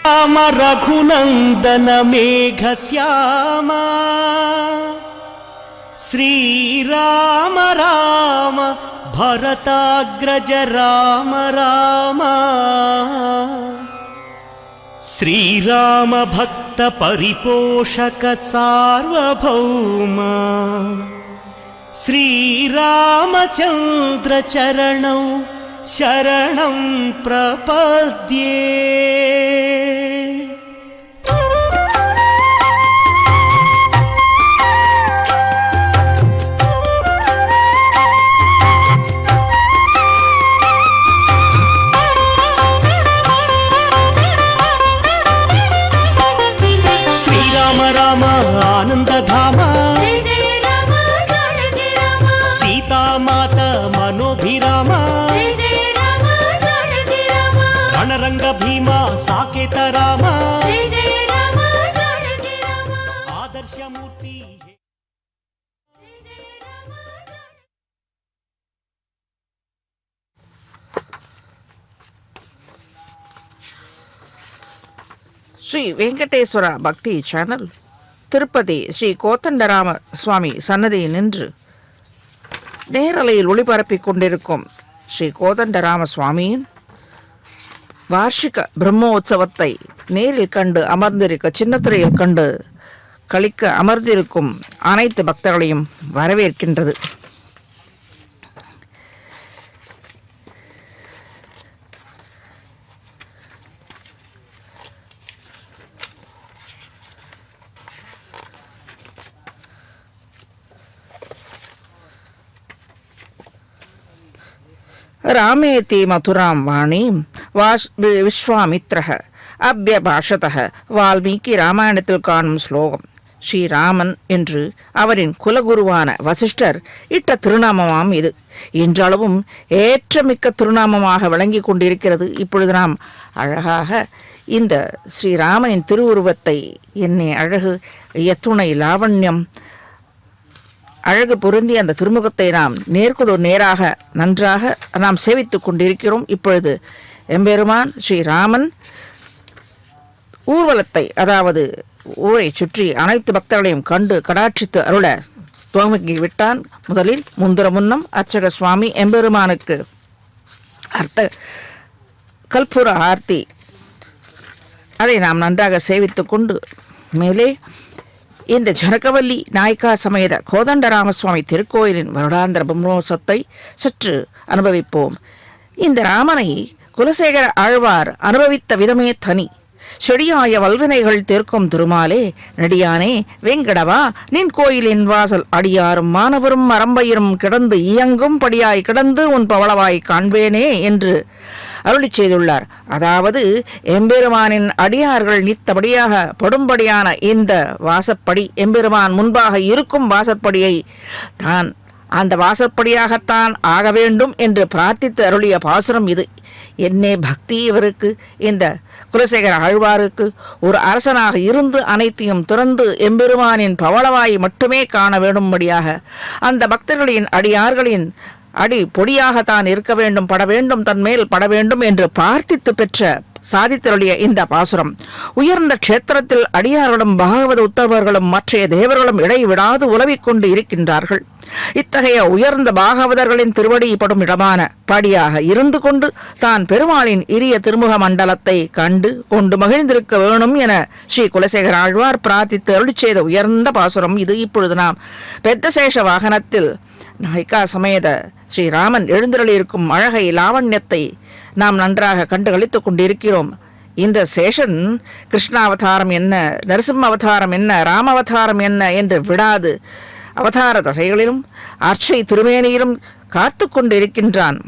राम रघुनंदन मेघश्यामा श्रीराम राम भरताग्रज राम राम श्रीराम भक्त परिपोषक सार्वभौम श्रीरामचंद्र चरणौ शरणं प्रपद्ये। श्रीराम राम आनंद धाम सीता माता मनोभिराम रणरंग भीमा साकेत राम आदर्श मूर्ति। ஸ்ரீ வெங்கடேஸ்வரா பக்தி சேனல் திருப்பதி ஸ்ரீ கோதண்டராம சுவாமி சன்னதியில் நின்று நேரலையில் ஒளிபரப்பிக் கொண்டிருக்கும் ஸ்ரீ கோதண்டராம சுவாமியின் வார்ஷிக பிரம்மோற்சவத்தை நேரில் கண்டு அமர்ந்திருக்க சின்னத்திரையில் கண்டு கழிக்க அமர்ந்திருக்கும் அனைத்து பக்தர்களையும் வரவேற்கின்றது. ராமேதி மதுராம் வாணி விஸ்வாமித்ரஹ அபியபாஷதஹ வால்மீகி ராமாயணத்தில் காணும் ஸ்லோகம். ஸ்ரீராமன் என்று அவரின் குலகுருவான வசிஷ்டர் இட்ட திருநாமமாம் இது. இன்றளவும் ஏற்றமிக்க திருநாமமாக விளங்கி கொண்டிருக்கிறது. இப்பொழுது நாம் அழகாக இந்த ஸ்ரீராமனின் திருவுருவத்தை என்னை அழகு எத்துணை லாவண்யம் அழகு பொருந்தி அந்த திருமுகத்தை நாம் நேர்கொடு நேராக நன்றாக நாம் சேவித்துக் கொண்டிருக்கிறோம். இப்பொழுது எம்பெருமான் ஸ்ரீராமன் ஊர்வலத்தை, அதாவது ஊரை சுற்றி அனைத்து பக்தர்களையும் கண்டு கடாட்சித்து அருள துவங்கி விட்டான். முதலில் முந்திர முன்னம் அர்ச்சக சுவாமி எம்பெருமானுக்கு அர்த்த கல்பூர ஆர்த்தி அதை நாம் நன்றாக சேவித்து கொண்டு மேலே இந்த ஜனகவல்லி நாயக்கா சமேத கோதண்டராமசுவாமி திருக்கோயிலின் வருடாந்திர பிரம்மோற்சவத்தை சற்று அனுபவிப்போம். இந்த ராமனை குலசேகர ஆழ்வார் அனுபவித்த விதமே தனி. செடியாய வல்வினைகள் தீர்க்கும் திருமாலே நெடியானே வெங்கடவா நின் கோயிலின் வாசல் அடியாரும் மாணவரும் அரம்பையரும் கிடந்து இயங்கும் படியாய் கிடந்து உன் பவளவாய் காண்பேனே என்று அருளி செய்துள்ளார். அதாவது எம்பெருமானின் அடியார்கள் நித்தபடியாக படும்படியான இந்த வாசப்படி, எம்பெருமான் முன்பாக இருக்கும் வாசற்படியை தான் அந்த வாசற்படியாகத்தான் ஆக வேண்டும் என்று பிரார்த்தித்து அருளிய பாசுரம் இது. என்னே பக்தி இவருக்கு, இந்த குலசேகர ஆழ்வாருக்கு ஒரு அரசனாக இருந்து அனைத்தையும் துறந்து எம்பெருமானின் பவளவாய் மட்டுமே காண வேண்டும்படியாக அந்த பக்தர்களின் அடியார்களின் அடி பொடியாகத்தான் இருக்க வேண்டும், பட வேண்டும், தன்மேல் பட வேண்டும் என்று பிரார்த்தித்து பெற்ற சாதித்தருளிய இந்த பாசுரம் உயர்ந்த க்ஷேத்திரத்தில் அடியார்களும் பாகவத உத்தமர்களும் மற்றைய தேவர்களும் இடைவிடாது உலவிக் கொண்டு இருக்கின்றார்கள். இத்தகைய உயர்ந்த பாகவதர்களின் திருவடி படும் இடமான படியாக இருந்து கொண்டு தான் பெருமாளின் இரிய திருமுக மண்டலத்தை கண்டு கொண்டு மகிழ்ந்திருக்க வேணும் என ஸ்ரீ குலசேகர ஆழ்வார் பிரார்த்தித்து அருளி செய்த உயர்ந்த பாசுரம் இது. இப்பொழுது நாம் பெத்த சேஷ வாகனத்தில் நாயக்கா சமேத ஸ்ரீராமன் எழுந்தருளியிருக்கும் அழகை லாவண்யத்தை நாம் நன்றாக கண்டு கழித்துக் கொண்டிருக்கிறோம். இந்த சேஷன் கிருஷ்ணாவதாரம் என்ன, நரசிம்ம அவதாரம் என்ன, ராமவதாரம் என்ன என்று விடாது அவதார தசைகளிலும் அர்ச்சை திருமேனியிலும் காத்து கொண்டிருக்கின்றான்.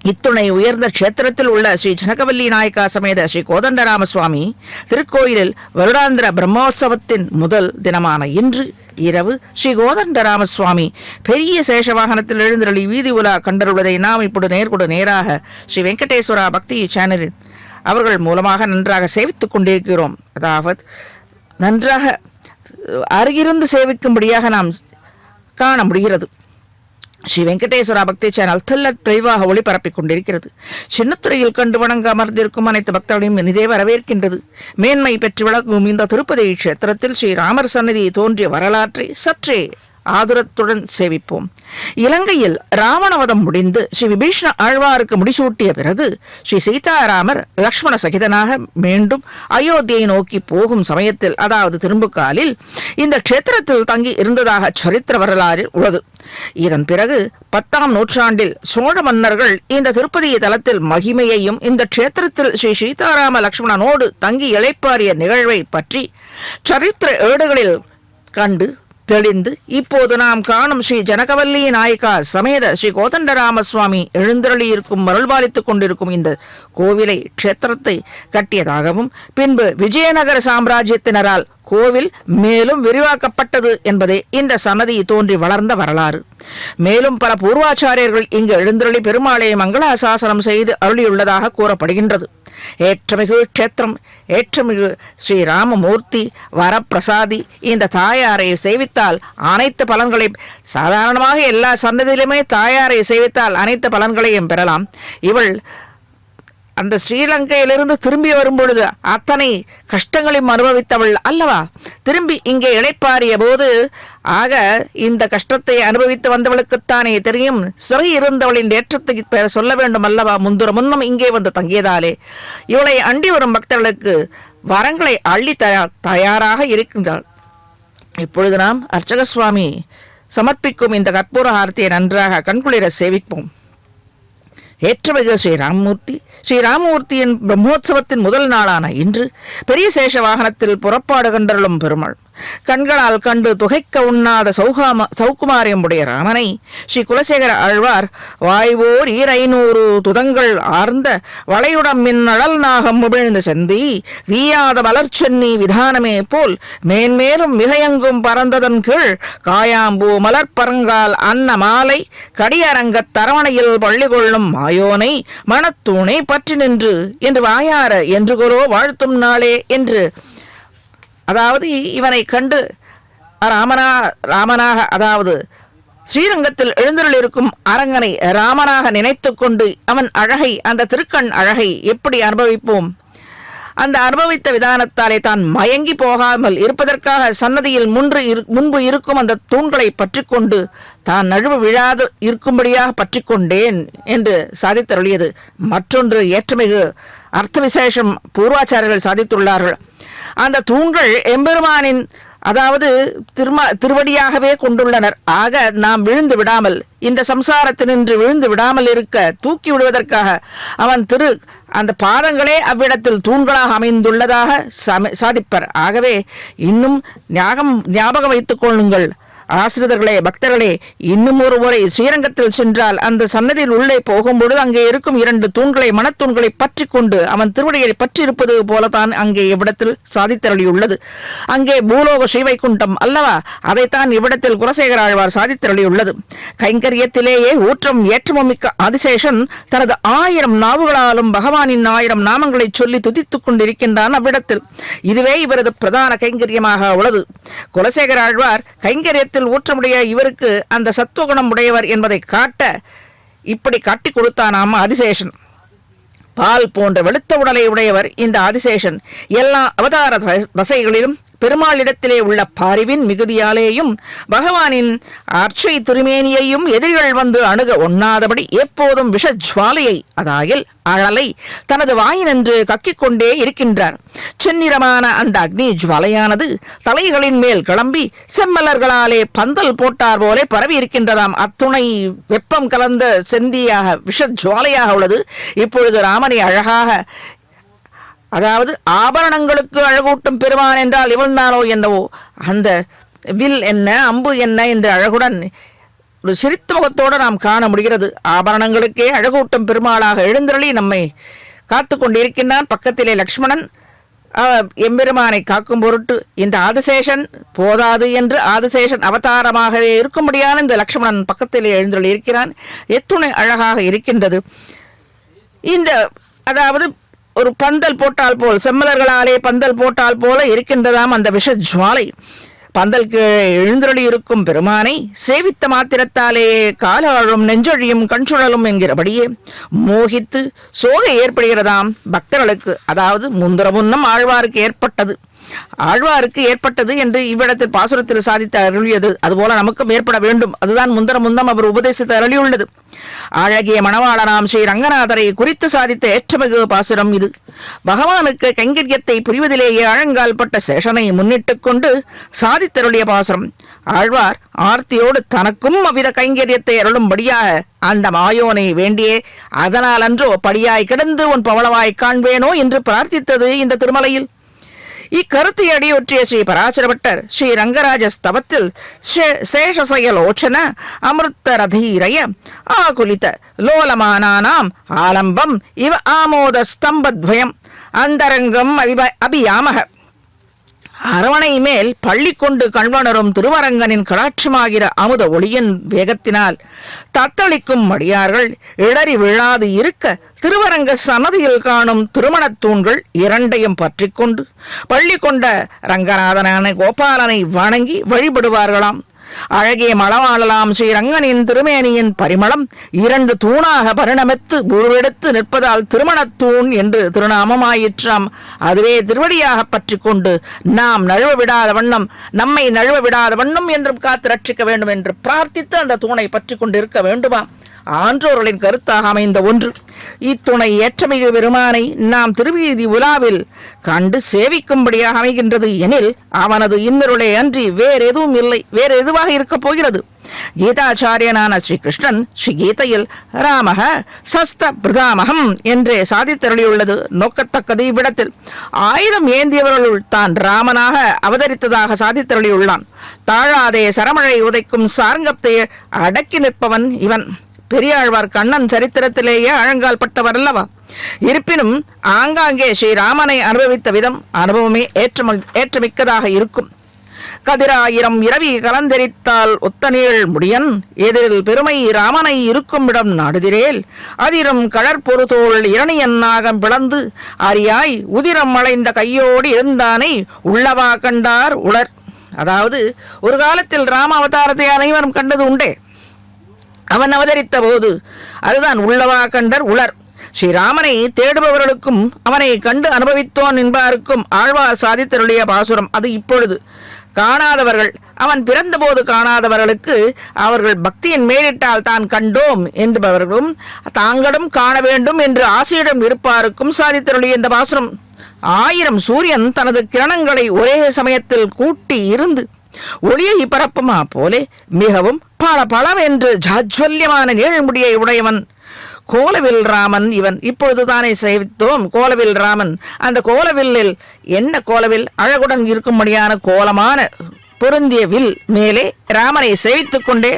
இத்துணை உயர்ந்த க்ஷேத்திரத்தில் உள்ள ஸ்ரீ ஜனகவல்லி நாயக்கா சமேத ஸ்ரீ கோதண்டராம சுவாமி திருக்கோயிலில் வருடாந்திர பிரம்மோற்சவத்தின் முதல் தினமான இன்று இரவு ஸ்ரீ கோதண்டராம சுவாமி பெரிய சேஷ வாகனத்தில் எழுந்தருளி வீதி உலா கண்டருள்ளதை நாம் இப்பொழுது நேர்கொடு நேராக ஸ்ரீ வெங்கடேஸ்வரா பக்தி சேனலில் அவர்கள் மூலமாக நன்றாக சேவித்துக் கொண்டிருக்கிறோம். அதாவது நன்றாக அருகிருந்து சேவிக்கும்படியாக நாம் காண முடிகிறது. ஸ்ரீ வெங்கடேஸ்வரா பக்தி சேனல் தெள்ளத் தெளிவாக ஒளிபரப்பிக் கொண்டிருக்கிறது. சின்னத்துறையில் கண்டு வணங்க அமர்ந்திருக்கும் அனைத்து பக்தர்களையும் இனிதே வரவேற்கின்றது. மேன்மை பெற்று விளங்கும் இந்த திருப்பதி க்ஷேத்திரத்தில் ஸ்ரீராமர் சந்நிதி தோன்றிய வரலாற்றை சற்றே ஆதுரத்துடன் சேவிப்போம். இலங்கையில் ராவணவதம் முடிந்து ஸ்ரீ விபீஷண ஆழ்வாருக்கு முடிசூட்டிய பிறகு ஸ்ரீ சீதாராமர் லக்ஷ்மண சகிதனாக மீண்டும் அயோத்தியை நோக்கி போகும் சமயத்தில், அதாவது திரும்புகாலில், இந்த க்ஷேத்திரத்தில் தங்கி இருந்ததாக சரித்திர வரலாறில் உள்ளது. இதன் பிறகு 10ஆம் நூற்றாண்டில் சோழ மன்னர்கள் இந்த திருப்பதி தலத்தில் மகிமையையும் இந்த க்ஷேத்திரத்தில் ஸ்ரீ சீதாராம லக்ஷ்மணனோடு தங்கி இளைப்பாறிய நிகழ்வை பற்றி சரித்திர ஏடுகளில் கண்டு தெளிந்து இப்போது நாம் காணும் ஸ்ரீ ஜனகவல்லி நாயக்கா சமேத ஸ்ரீ கோதண்டராம சுவாமி எழுந்தருளியிருக்கும் மருள்பாலித்துக் கொண்டிருக்கும் இந்த கோவிலை க்ஷேத்திரத்தை கட்டியதாகவும் பின்பு விஜயநகர சாம்ராஜ்யத்தினரால் கோவில் மேலும் விரிவாக்கப்பட்டது என்பதே இந்த சன்னதி தோன்றி வளர்ந்த வரலாறு. மேலும் பல பூர்வாச்சாரியர்கள் இங்கு எழுந்தருளி பெருமாளை மங்களாசாசனம் செய்து அருளியுள்ளதாக கூறப்படுகின்றது. ஏற்றமிகு க்ஷேத்திரம், ஏற்றமிகு ஸ்ரீராமமூர்த்தி வரப்பிரசாதி இந்த தாயாரை சேவித்தால் அனைத்து பலன்களை, சாதாரணமாக எல்லா சன்னதியிலுமே தாயாரை சேவித்தால் அனைத்து பலன்களையும் பெறலாம். இவள் அந்த ஸ்ரீலங்கையிலிருந்து திரும்பி வரும்பொழுது அத்தனை கஷ்டங்களையும் அனுபவித்தவள் அல்லவா? திரும்பி இங்கே இளைப்பாறிய போது ஆக இந்த கஷ்டத்தை அனுபவித்து வந்தவளுக்குத்தானே தெரியும். சிறை இருந்தவளின் ஏற்றத்தை சொல்ல வேண்டும் அல்லவா? முன்னம் இங்கே வந்து தங்கியதாலே இவளை அண்டி வரும் பக்தர்களுக்கு வரங்களை அள்ளி தயாராக இருக்கின்றாள். இப்பொழுது நாம் அர்ச்சக சுவாமி சமர்ப்பிக்கும் இந்த கற்பூர ஆரத்தியை நன்றாக கண்குளிர சேவிப்போம். ஏற்றமிகு ஸ்ரீராமமூர்த்தியின் பிரம்மோற்சவத்தின் முதல் நாளான இன்று பெரிய சேஷ வாகனத்தில் புறப்பாடு கண்டருளும் பெருமாள் கண்களால் கண்டு துகைக்க உண்ணாத சௌகுமாரியமுடைய ராமனை ஸ்ரீ குலசேகர ஆழ்வார் வாய்வோர் 500 துதங்கள் ஆர்ந்த வளையுடம் மின்னழல் நாகம் முபிழ்ந்து செந்தி வீயாத மலர்ச்சென்னி விதானமே போல் மேன்மேலும் மிகையங்கும் பறந்ததன் கீழ் காயாம்பூ மலர்பரங்கால் அன்ன மாலை கடியரங்கத் தரவணையில் பள்ளி கொள்ளும் மாயோனை மணத்தூணை பற்றி நின்று என்று வாயார என்று குரோ வாழ்த்தும் நாளே என்று, அதாவது இவனை கண்டு ராமனாக, அதாவது ஸ்ரீரங்கத்தில் எழுந்தருளிருக்கும் அரங்கனை ராமனாக நினைத்து கொண்டு அவன் அழகை, அந்த திருக்கண் அழகை எப்படி அனுபவிப்போம்? அந்த அனுபவித்த விதானத்தாலே தான் மயங்கி போகாமல் இருப்பதற்காக சன்னதியில் முன்பு இருக்கும் அந்த தூண்களை பற்றி கொண்டு தான் நழுவு விழாது இருக்கும்படியாக பற்றி கொண்டேன் என்று சாதித்தருளியது. மற்றொன்று ஏற்றமிகு அர்த்த விசேஷம் பூர்வாச்சாரியர்கள் சாதித்துள்ளார்கள். அந்த தூண்கள் எம்பெருமானின், அதாவது திருவடியாகவே கொண்டுள்ளனர். ஆக நாம் விழுந்து விடாமல், இந்த சம்சாரத்தினின்று விழுந்து விடாமல் இருக்க தூக்கி விடுவதற்காக அவன் அந்த பாதங்களே அவ்விடத்தில் தூண்களாக அமைந்துள்ளதாக சாதிப்பர். ஆகவே இன்னும் ஞாபகம் வைத்துக் கொள்ளுங்கள் ஆசிரியர்களே, பக்தர்களே. இன்னும் ஒரு முறை ஸ்ரீரங்கத்தில் சென்றால் அந்த சன்னதியில் உள்ளே போகும்பொழுது அங்கே இருக்கும் 2 தூண்களை, மணத்தூண்களை பற்றி கொண்டு அவன் திருவடியை பற்றி இருப்பது போலத்தான் அங்கே இவ்விடத்தில் சாதித்தருளியுள்ளது. அங்கே பூலோக ஸ்ரீவைகுண்டம் அல்லவா? அதைத்தான் இவ்விடத்தில் குலசேகர ஆழ்வார் சாதித்தருளியுள்ளது. கைங்கரியத்திலேயே ஊற்றம் ஏற்றமும் மிக்க ஆதிசேஷன் தனது 1000 நாவுகளாலும் பகவானின் 1000 நாமங்களை சொல்லி துதித்துக் கொண்டிருக்கின்றான் அவ்விடத்தில். இதுவே இவரது பிரதான கைங்கரியமாக உள்ளது. குலசேகர ஆழ்வார் கைங்கரியத்தில் ஊற்றமுடைய இவருக்கு அந்த சத்துவகுணம் உடையவர் என்பதை காட்ட இப்படி காட்டி கொடுத்தானாம் ஆதிசேஷன். பால் போன்ற வெளுத்த உடலை உடையவர் இந்த ஆதிசேஷன். எல்லா அவதார தசைகளிலும் பெருமாளிடத்திலே உள்ள பாரிவின் மிகுதியாலேயும் பகவானின் அர்ச்சை திருமேனியையும் எதிரிகள் வந்து அணுக ஒண்ணாதபடி எப்போதும் விஷஜ்வாலையை, அதாயில் அழலை, தனது வாயினின்று கக்கிக் கொண்டே இருக்கின்றார். செந்நிறமான அந்த அக்னி ஜுவாலையானது தலைகளின் மேல் கிளம்பி செம்மலர்களாலே பந்தல் போட்டார் போலே பரவி இருக்கின்றதாம். அத்துணை வெப்பம் கலந்த செந்தியாக விஷஜ்வாலையாக உள்ளது. இப்பொழுது ராமனை அழகாக, அதாவது ஆபரணங்களுக்கு அழகூட்டும் பெருமான் என்றால் இவன் தானோ என்னவோ, அந்த வில் என்ன அம்பு என்ன என்ற அழகுடன் ஒரு சிரித்த முகத்தோடு நாம் காண முடிகிறது. ஆபரணங்களுக்கே அழகூட்டும் பெருமாளாக எழுந்தருளி நம்மை காத்து கொண்டிருக்கின்றான். பக்கத்திலே லக்ஷ்மணன் எம்பெருமானை காக்கும் பொருட்டு இந்த ஆதிசேஷன் போதாது என்று ஆதிசேஷன் அவதாரமாகவே இருக்கும்படியான இந்த லக்ஷ்மணன் பக்கத்திலே எழுந்தருளி இருக்கிறான். எத்துணை அழகாக இருக்கின்றது. இந்த, அதாவது ஒரு பந்தல் போட்டால் போல், செம்மலர்களாலே பந்தல் போட்டால் போல இருக்கின்றதாம் அந்த விஷஜ்வாலை. பந்தல் கீழே எழுந்தருளி இருக்கும் பெருமானை சேவித்த மாத்திரத்தாலேயே காலாழும் நெஞ்சொழியும் கண்சுழலும் என்கிறபடியே மோகித்து சோகை ஏற்படுகிறதாம் பக்தர்களுக்கு. அதாவது முந்திர முன்னம் ஆழ்வாருக்கு ஏற்பட்டது என்று இவ்விடத்தில் பாசுரத்தில் சாதித்து அருளியது. அதுபோல நமக்கும் ஏற்பட வேண்டும். அதுதான் முந்திர முன்னம் அவர் உபதேசித்து அருளியுள்ளது. அழகிய மணவாளனாம் ஸ்ரீ ரங்கநாதரை குறித்து சாதித்த ஏற்றமிகு பாசுரம் இது. பகவானுக்கு கைங்கரியத்தை புரிவதிலேயே ஆழங்கால் பட்ட சேஷனை முன்னிட்டுக் கொண்டு சாதித்தருளிய பாசுரம். ஆழ்வார் ஆர்த்தியோடு தனக்கும் அவ்வித கைங்கரியத்தை அருளும்படியாக அந்த மாயோனை வேண்டியே அதனால் அன்றோ படியாய் கிடந்து உன் பவளவாய் காண்பேனோ என்று பிரார்த்தித்தது இந்த திருமலையில். இக்கருத்தை அடியொற்றிய ஸ்ரீ பராசரபட்டர் ஸ்ரீ ரங்கராஜ ஸ்தவத்தில் சேஷசயலோச்சன அமிர்தரதீரய ஆகுலித லோலமானானாம் ஆலம்பம் இவ ஆமோத ஸ்தம்பத்வயம் அந்தரங்கம் அபியாமக அரவணை மேல் பள்ளி கொண்டு கண்வணரும் திருவரங்கனின் கடாட்சமாகிற அமுத ஒளியின் வேகத்தினால் தத்தளிக்கும் மடியார்கள் இடறி விழாது இருக்க திருவரங்க சன்னதியில் காணும் திருமணத் தூண்கள் இரண்டையும் பற்றி கொண்டு பள்ளி கொண்ட ரங்கநாதனான கோபாலனை வணங்கி வழிபடுவார்களாம். அழகிய மணவாளலாம் ஸ்ரீரங்கனின் திருமேனியின் பரிமளம் இரண்டு தூணாக பரிணமித்து உருவெடுத்து நிற்பதால் திருமணத்தூண் என்று திருநாமமாயிற்றாம். அதுவே திருவடியாக பற்றி கொண்டு நாம் நழுவ விடாத வண்ணம் நம்மை நழுவ விடாத வண்ணம் என்றும் காத்து ரட்சிக்க வேண்டும் என்று பிரார்த்தித்து அந்த தூணை பற்றி கொண்டு இருக்க வேண்டுமா? ஆன்றோர்களின் கருத்தாக அமைந்த ஒன்று. இத்துணை ஏற்றமிகு பெருமானை நாம் திருவீதி உலாவில் கண்டு சேவிக்கும்படியாக அமைகின்றது எனில் அவனது இன்னருளே அன்றி வேறெதுவும் இல்லை, வேறு எதுவாக இருக்கப் போகிறது? கீதாச்சாரியனான ஸ்ரீகிருஷ்ணன் ஸ்ரீ கீதையில் ராமக சஸ்த பிரதாமகம் என்றே சாதித்தருளியுள்ளது நோக்கத்தக்கது. இவ்விடத்தில் ஆயுதம் ஏந்தியவர்களுள் தான் ராமனாக அவதரித்ததாக சாதித்தருளியுள்ளான். தாழாதே சரமழை உதைக்கும் சார்ங்கத்தை அடக்கி நிற்பவன் இவன். பெரியாழ்வார் கண்ணன் சரித்திரத்திலேயே ஆழங்கால் பட்டவர் அல்லவா? இருப்பினும் ஆங்காங்கே ஸ்ரீராமனை அனுபவித்த விதம் அனுபவமே ஏற்றமிக்கதாக இருக்கும். கதிராயிரம் இரவி கலந்தெரித்தால் ஒத்தனீள் முடியன் எதிரில் பெருமை ராமனை இருக்கும் இடம் நாடுதிரேல் அதிரும் கடற்பொருதோள் இரணியன் நாகம் பிளந்து அரியாய் உதிரம் அலைந்த கையோடு இருந்தானை உள்ளவா கண்டார் உளர். அதாவது ஒரு காலத்தில் ராம அவதாரத்தை அனைவரும் கண்டது உண்டே. அவன் அவதரித்த போது அதுதான் உள்ளவா கண்டர் உளர். ஸ்ரீராமனை தேடுபவர்களுக்கும் அவனை கண்டு அனுபவித்தோன் என்பாருக்கும் ஆழ்வார் சாதித்தருளிய பாசுரம் அது. இப்பொழுது காணாதவர்கள், அவன் பிறந்தபோது காணாதவர்களுக்கு அவர்கள் பக்தியின் மேலிட்டால் தான் கண்டோம் என்பவர்களும் தாங்களும் காண வேண்டும் என்று ஆசையிடம் இருப்பாருக்கும் சாதித்தருளிய இந்த பாசுரம். 1000 சூரியன் தனது கிரணங்களை ஒரே சமயத்தில் கூட்டி இருந்து ஒளியை பரப்புமா போலே மிகவும் பளபளவென்று ஜாஜ்வல்யமான நீழ்முடியை உடையவன் கோலவில் ராமன் இவன். இப்பொழுது தானே சேவித்தோம் கோலவில் ராமன். அந்த கோலவில்லில் என்ன கோலவில்? அழகுடன் இருக்கும்படியான கோலமான பொருந்திய வில் மேலே ராமனை சேவித்துக் கொண்டே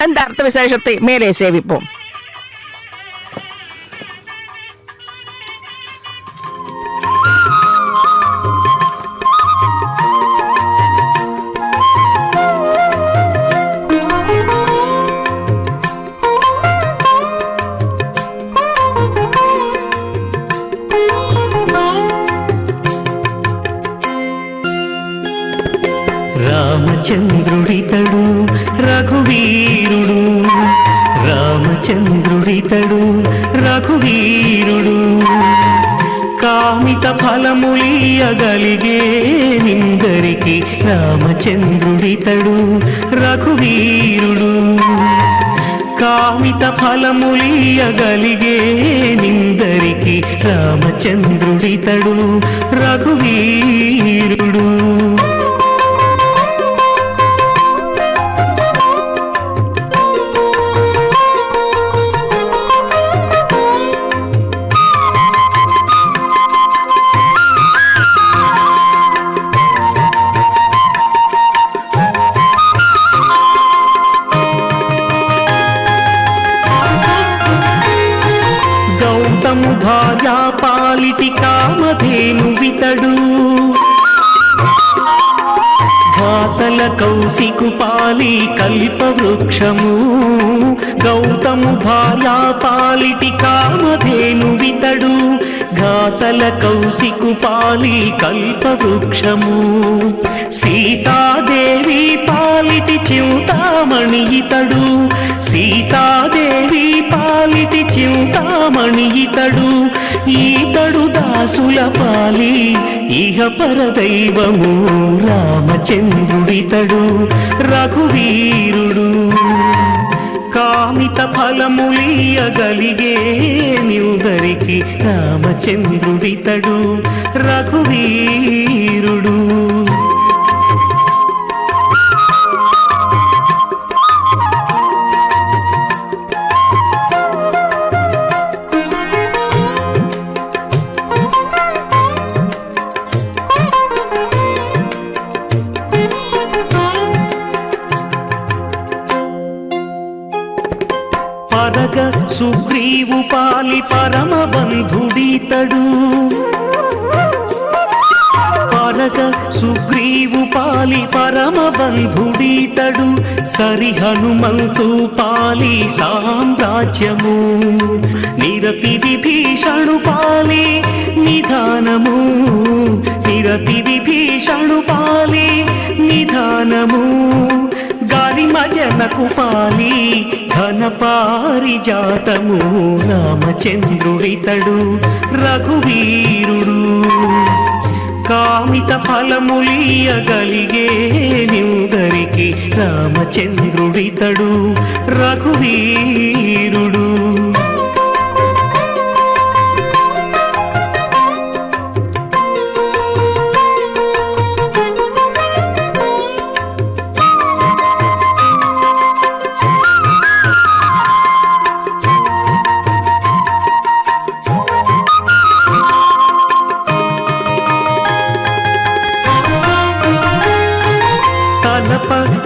அந்த அர்த்த விசேஷத்தை மேலே சேவிப்போம். రామచంద్రుడితడు రఘువీరుడు, రామచంద్రుడితడు రఘువీరుడు, కామిత ఫలములియగలిగే నిందరికి రామచంద్రుడితడు రఘువీరుడు, కామిత ఫలములియగలిగే నిందరికి రామచంద్రుడితడు రఘువీరుడు. భార్యా పాలిటి కామధేను వితడు, ఘాతల కౌశికు పాలి కల్ప వృక్షము, గౌతము భార్యా పాలిటి కామధేను వితడు, ధాతల కౌశికుపాలి కల్పవృక్షము సీతాదేవి పాలిటి చింతామణి ఇతడు సీతాదేవి పాలిటి చింతామణి ఈతడు దాసుల పాలి ఇహ పరదైవము రామచంద్రుడితడు రఘువీరుడు కామిత ఫలములియగలిగే నివుదరికి రామచంద్రుడితడు రఘువీరుడు పరగ సుగ్రీవు పాలి పరమ బంధుడితడు పరగ సుగ్రీవు పాలి పరమ బంధుడితడు సరి హనుమంతు పాలి సామ్రాజ్యము నిరతి విభీషణు పాలి నిధానము నిరతి విభీషణు పాలి నిధానము గాలిమ జనకు పాలి ఘన పారిజాతము రామచంద్రుడితడు రఘువీరుడు కామిత ఫలములియగలిగే నివుదరికి రామచంద్రుడితడు రఘువీరుడు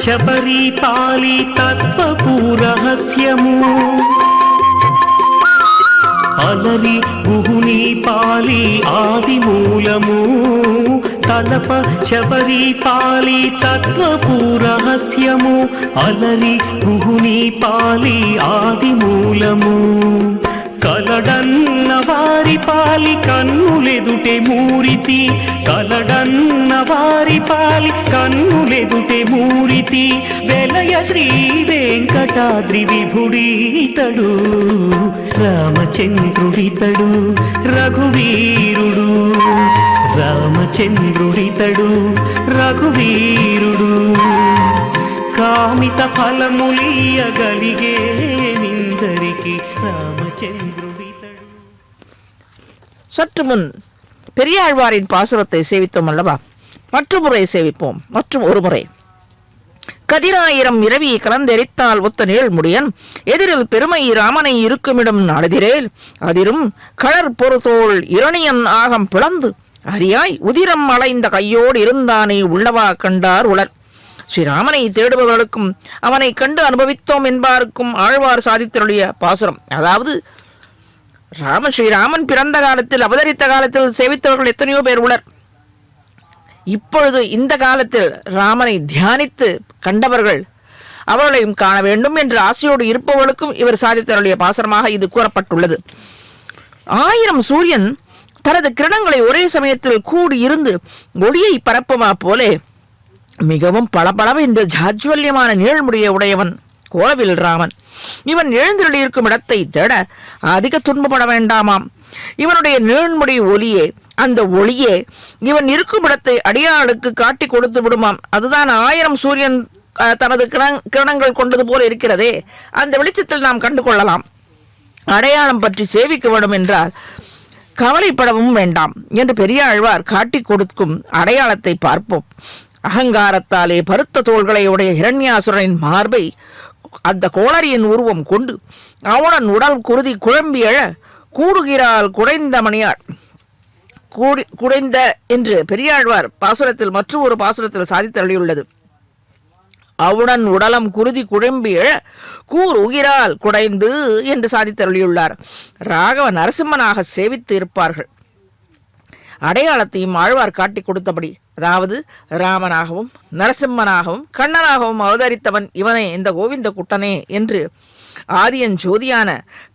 శబరి పాలి తత్వపూరహస్యము అలరి గుహుని పాలి ఆది మూలము తలప శబరి పాలి తత్వపూరహస్యము అలరి గుహుని పాలి ఆది మూలము కలడన్న వారి పాలి కన్నులెదుటే మూరితి కలడన్న వారి పాలి కన్నులెదుటే మూరితి వెలయ శ్రీ వెంకటాద్రి విభుడితడు రామచంద్రుడితడు రఘువీరుడు రామచంద్రుడితడు రఘువీరుడు కామిత ఫలములియగలిగే నిందరికి రామచంద్రుడితడు. சற்று முன் பெரியாழ்வாரின் பாசுரத்தை சேவித்தோம் அல்லவா? மற்றொரு சேவிப்போம். மற்றும் ஒரு முறை. கதிராயிரம் இரவி கலந்தெரித்தால் ஒத்த நீழ்முடியன் எதிரில் பெருமை ராமனை இருக்குமிடம் நாடுதிரேல் அதிரும் களர் பொறுதோள் இரணியன் ஆகம் பிளந்து அரியாய் உதிரம் அலைந்த கையோடு இருந்தானே உள்ளவா கண்டார் உளர். ஸ்ரீராமனை தேடுபவர்களுக்கும் அவனை கண்டு அனுபவித்தோம் என்பாருக்கும் ஆழ்வார் சாதித்தருடைய பாசுரம். அதாவது ஸ்ரீராமன் பிறந்த காலத்தில் அவதரித்த காலத்தில் சேவித்தவர்கள் எத்தனையோ பேர் உளர். இப்பொழுது இந்த காலத்தில் ராமனை தியானித்து கண்டவர்கள் அவர்களையும் காண வேண்டும் என்று ஆசையோடு இருப்பவர்களுக்கும் இவர் சாதித்தருடைய பாசுரமாக இது கூறப்பட்டுள்ளது. 1000 சூரியன் தனது கிரணங்களை ஒரே சமயத்தில் கூடி இருந்து ஒளியை பரப்புமா போலே மிகவும் பளபளவென்று ஜாஜ்வல்யமான நீழ்முடிய உடையவன் கோவில் ராமன். இவன் எழுந்தருளியிருக்கும் இடத்தை தேட அதிக துன்பப்பட வேண்டாமாம். இவனுடைய நீழ்முடி ஒளியே, அந்த ஒளியே இவன் இருக்கும் இடத்தை அடியாளுக்கு காட்டி கொடுத்து விடுமாம். அதுதான் 1000 சூரியன் தனது கிரணங்கள் கொண்டது போல இருக்கிறதே, அந்த வெளிச்சத்தில் நாம் கண்டு கொள்ளலாம். அடையாளம் பற்றி சேவிக்க வேண்டும் என்றால் கவலைப்படவும் வேண்டாம் என்று பெரியாழ்வார் காட்டி கொடுக்கும் அடையாளத்தை பார்ப்போம். அகங்காரத்தாலே பருத்த தோள்களை உடைய ஹிரண்யாசுரனின் மார்பை அந்த கோளரியின் உருவம் கொண்டு அவனன் உடல் குருதி குழம்பி எழ கூடுகிறாள் குடைந்த மணியாள். குடைந்த என்று பெரியாழ்வார் பாசுரத்தில் மற்றும் ஒரு பாசுரத்தில் சாதித்தள்ளியுள்ளது. அவனுடன் உடலம் குருதி குழம்பி எழ கூர் உகிரால் குடைந்து என்று சாதித்தள்ளியுள்ளார். ராகவ நரசிம்மனாக சேவித்து இருப்பார்கள். அடையாளத்தையும் ஆழ்வார் காட்டி கொடுத்தபடி, அதாவது ராமனாகவும் நரசிம்மனாகவும் கண்ணனாகவும் அவதரித்தவன் இவனே இந்த கோவிந்த குட்டனே என்று ஆதியன் ஜோதியான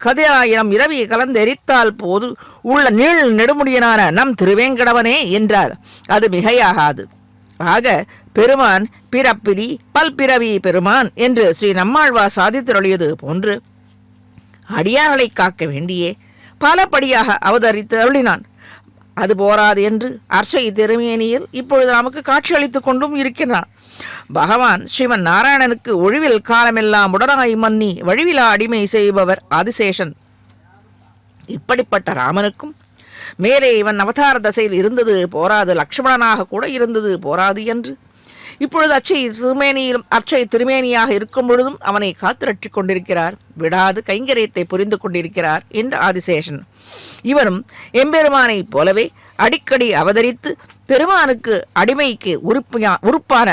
கதிராயிரம் இரவி கலந்தெரித்தால் போது உள்ள நீள் நெடுமுடியனான நம் திருவேங்கடவனே என்றார். அது மிகையாகாது. ஆக பெருமான் பிறப்பிதி பல்பிறவி பெருமான் என்று ஸ்ரீ நம்மாழ்வார் சாதித்தருளியது போன்று அடியார்களை காக்க வேண்டியே பலபடியாக அவதரித்து அருளினான். அது போராது என்று அர்ச்சை திருமேனியில் இப்பொழுது நமக்கு காட்சியளித்துக் கொண்டும் இருக்கிறான். பகவான் ஸ்ரீமன் நாராயணனுக்கு ஒழிவில் காலமெல்லாம் உடனாய் மன்னி வழிவிலா அடிமை செய்பவர் ஆதிசேஷன். இப்படிப்பட்ட ராமனுக்கும் மேலே இவன் அவதார தசையில் இருந்தது போராது, லக்ஷ்மணனாக கூட இருந்தது போராது என்று இப்பொழுது அச்சை திருமேனியாக இருக்கும் பொழுதும் அவனை காத்து ரட்சிக் கொண்டிருக்கிறார். விடாது கைங்கரியத்தை புரிந்து கொண்டிருக்கிறார் இந்த ஆதிசேஷன். இவரும் எம்பெருமானைப் போலவே அடிக்கடி அவதரித்து பெருமானுக்கு அடிமைக்கு உறுப்பான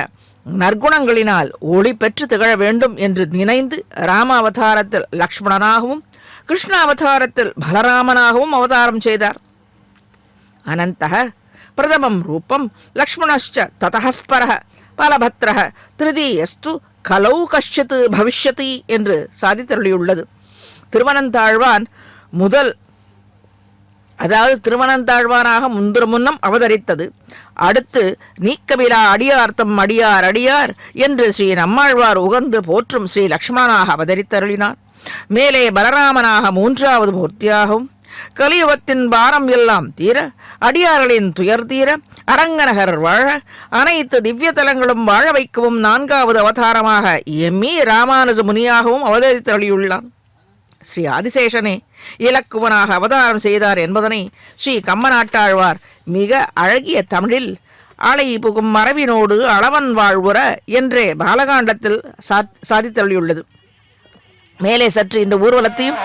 நற்குணங்களினால் ஒளி பெற்று திகழ வேண்டும் என்று நினைந்து ராம அவதாரத்தில் லக்ஷ்மணனாகவும் கிருஷ்ண அவதாரத்தில் பலராமனாகவும் அவதாரம் செய்தார். அனந்தக பிரதமம் ரூபம் லக்ஷ்மணಶ್ಚ ததः பரஹ பலபத்ரஹ திருதீயஸ்து கலௌ கஷ்யத் பவிஷ்யதி என்று சாதித்தருளியுள்ளது. திருவனந்தாழ்வான் திருவனந்தாழ்வானாக முன்னம் அவதரித்தது. அடுத்து நீக்கவிலா அடியார்த்தம் அடியார் அடியார் என்று ஸ்ரீ நம்மாழ்வார் உகந்து போற்றும் ஸ்ரீ லக்ஷ்மணனாக அவதரித்தருளினார். மேலே பலராமனாக மூன்றாவது மூர்த்தியாகவும் கலியுகத்தின் பாரம் எல்லாம் தீர அடியார்களின் துயர் தீர அரங்கநகர் வாழ அனைத்து திவ்ய தலங்களும் வாழ வைக்கவும் நான்காவது அவதாரமாக எம்மி ராமானுஜ முனியாகவும் அவதரித்தருளியுள்ளான். ஸ்ரீ ஆதிசேஷனே இலக்குவனாக அவதாரம் செய்தார் என்பதனை ஸ்ரீ கம்மநாட்டாழ்வார் மிக அழகிய தமிழில் அலை புகும் மரபினோடு அளவன் வாழ்வுற என்றே பாலகாண்டத்தில் சாதித்தள்ளியுள்ளது. மேலே சற்று இந்த ஊர்வலத்தையும்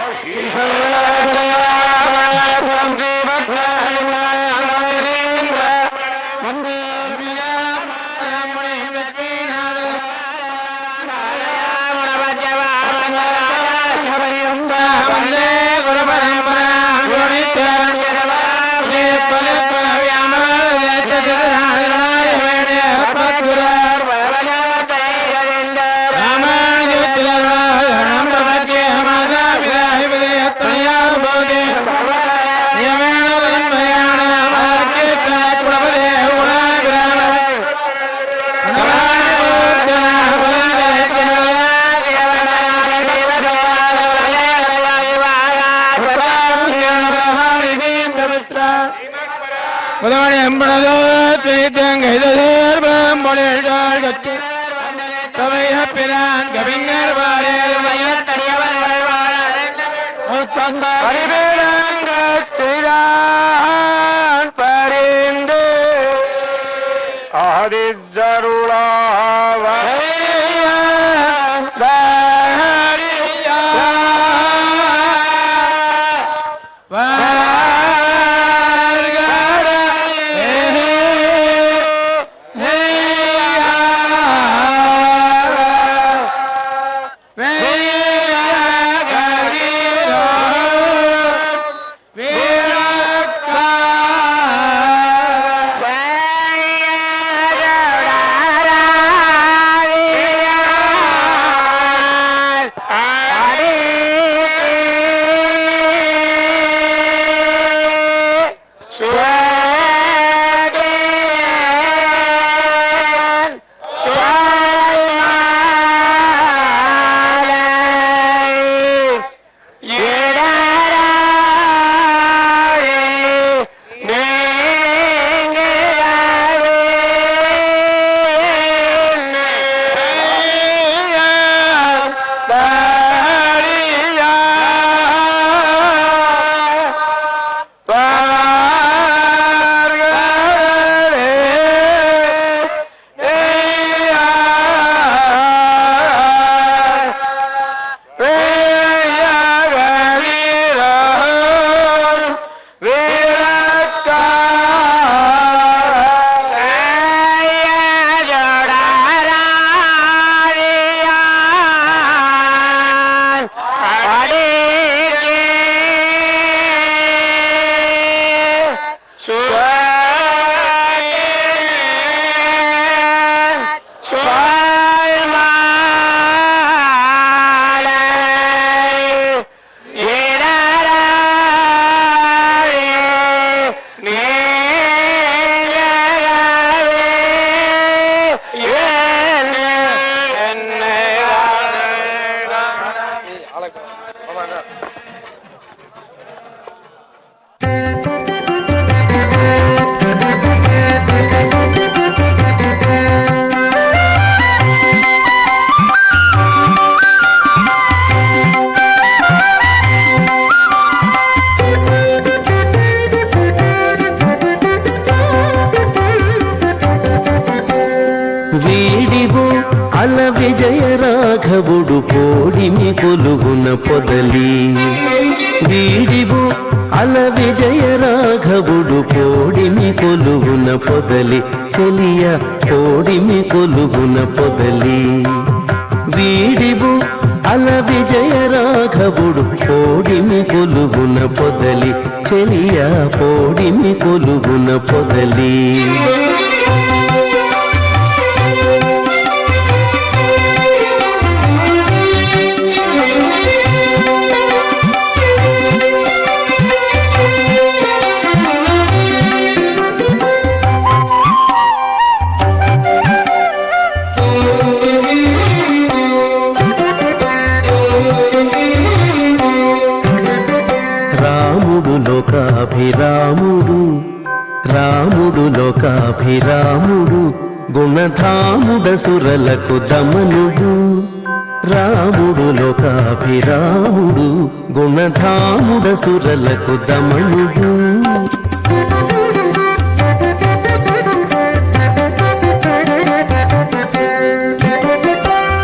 రాఘవుడు పోడిమి కొలువున పొదలి వీడివు అల విజయ రాఘవుడు పోడిమి కొలువున పొదలి చెలియ పోడిమి కొలువున పొదలి వీడివు అల విజయ రాఘవుడు పోడిమి కొలువున పొదలి చెలియ పోడిమి కొలువున పొదలి లోకాభిరాముడు రాముడు లోకాభిరాముడు గుణధాముడసురలకు దమనుడు రాముడు లోకాభిరాముడు గుణధాముడసురలకు దమనుడు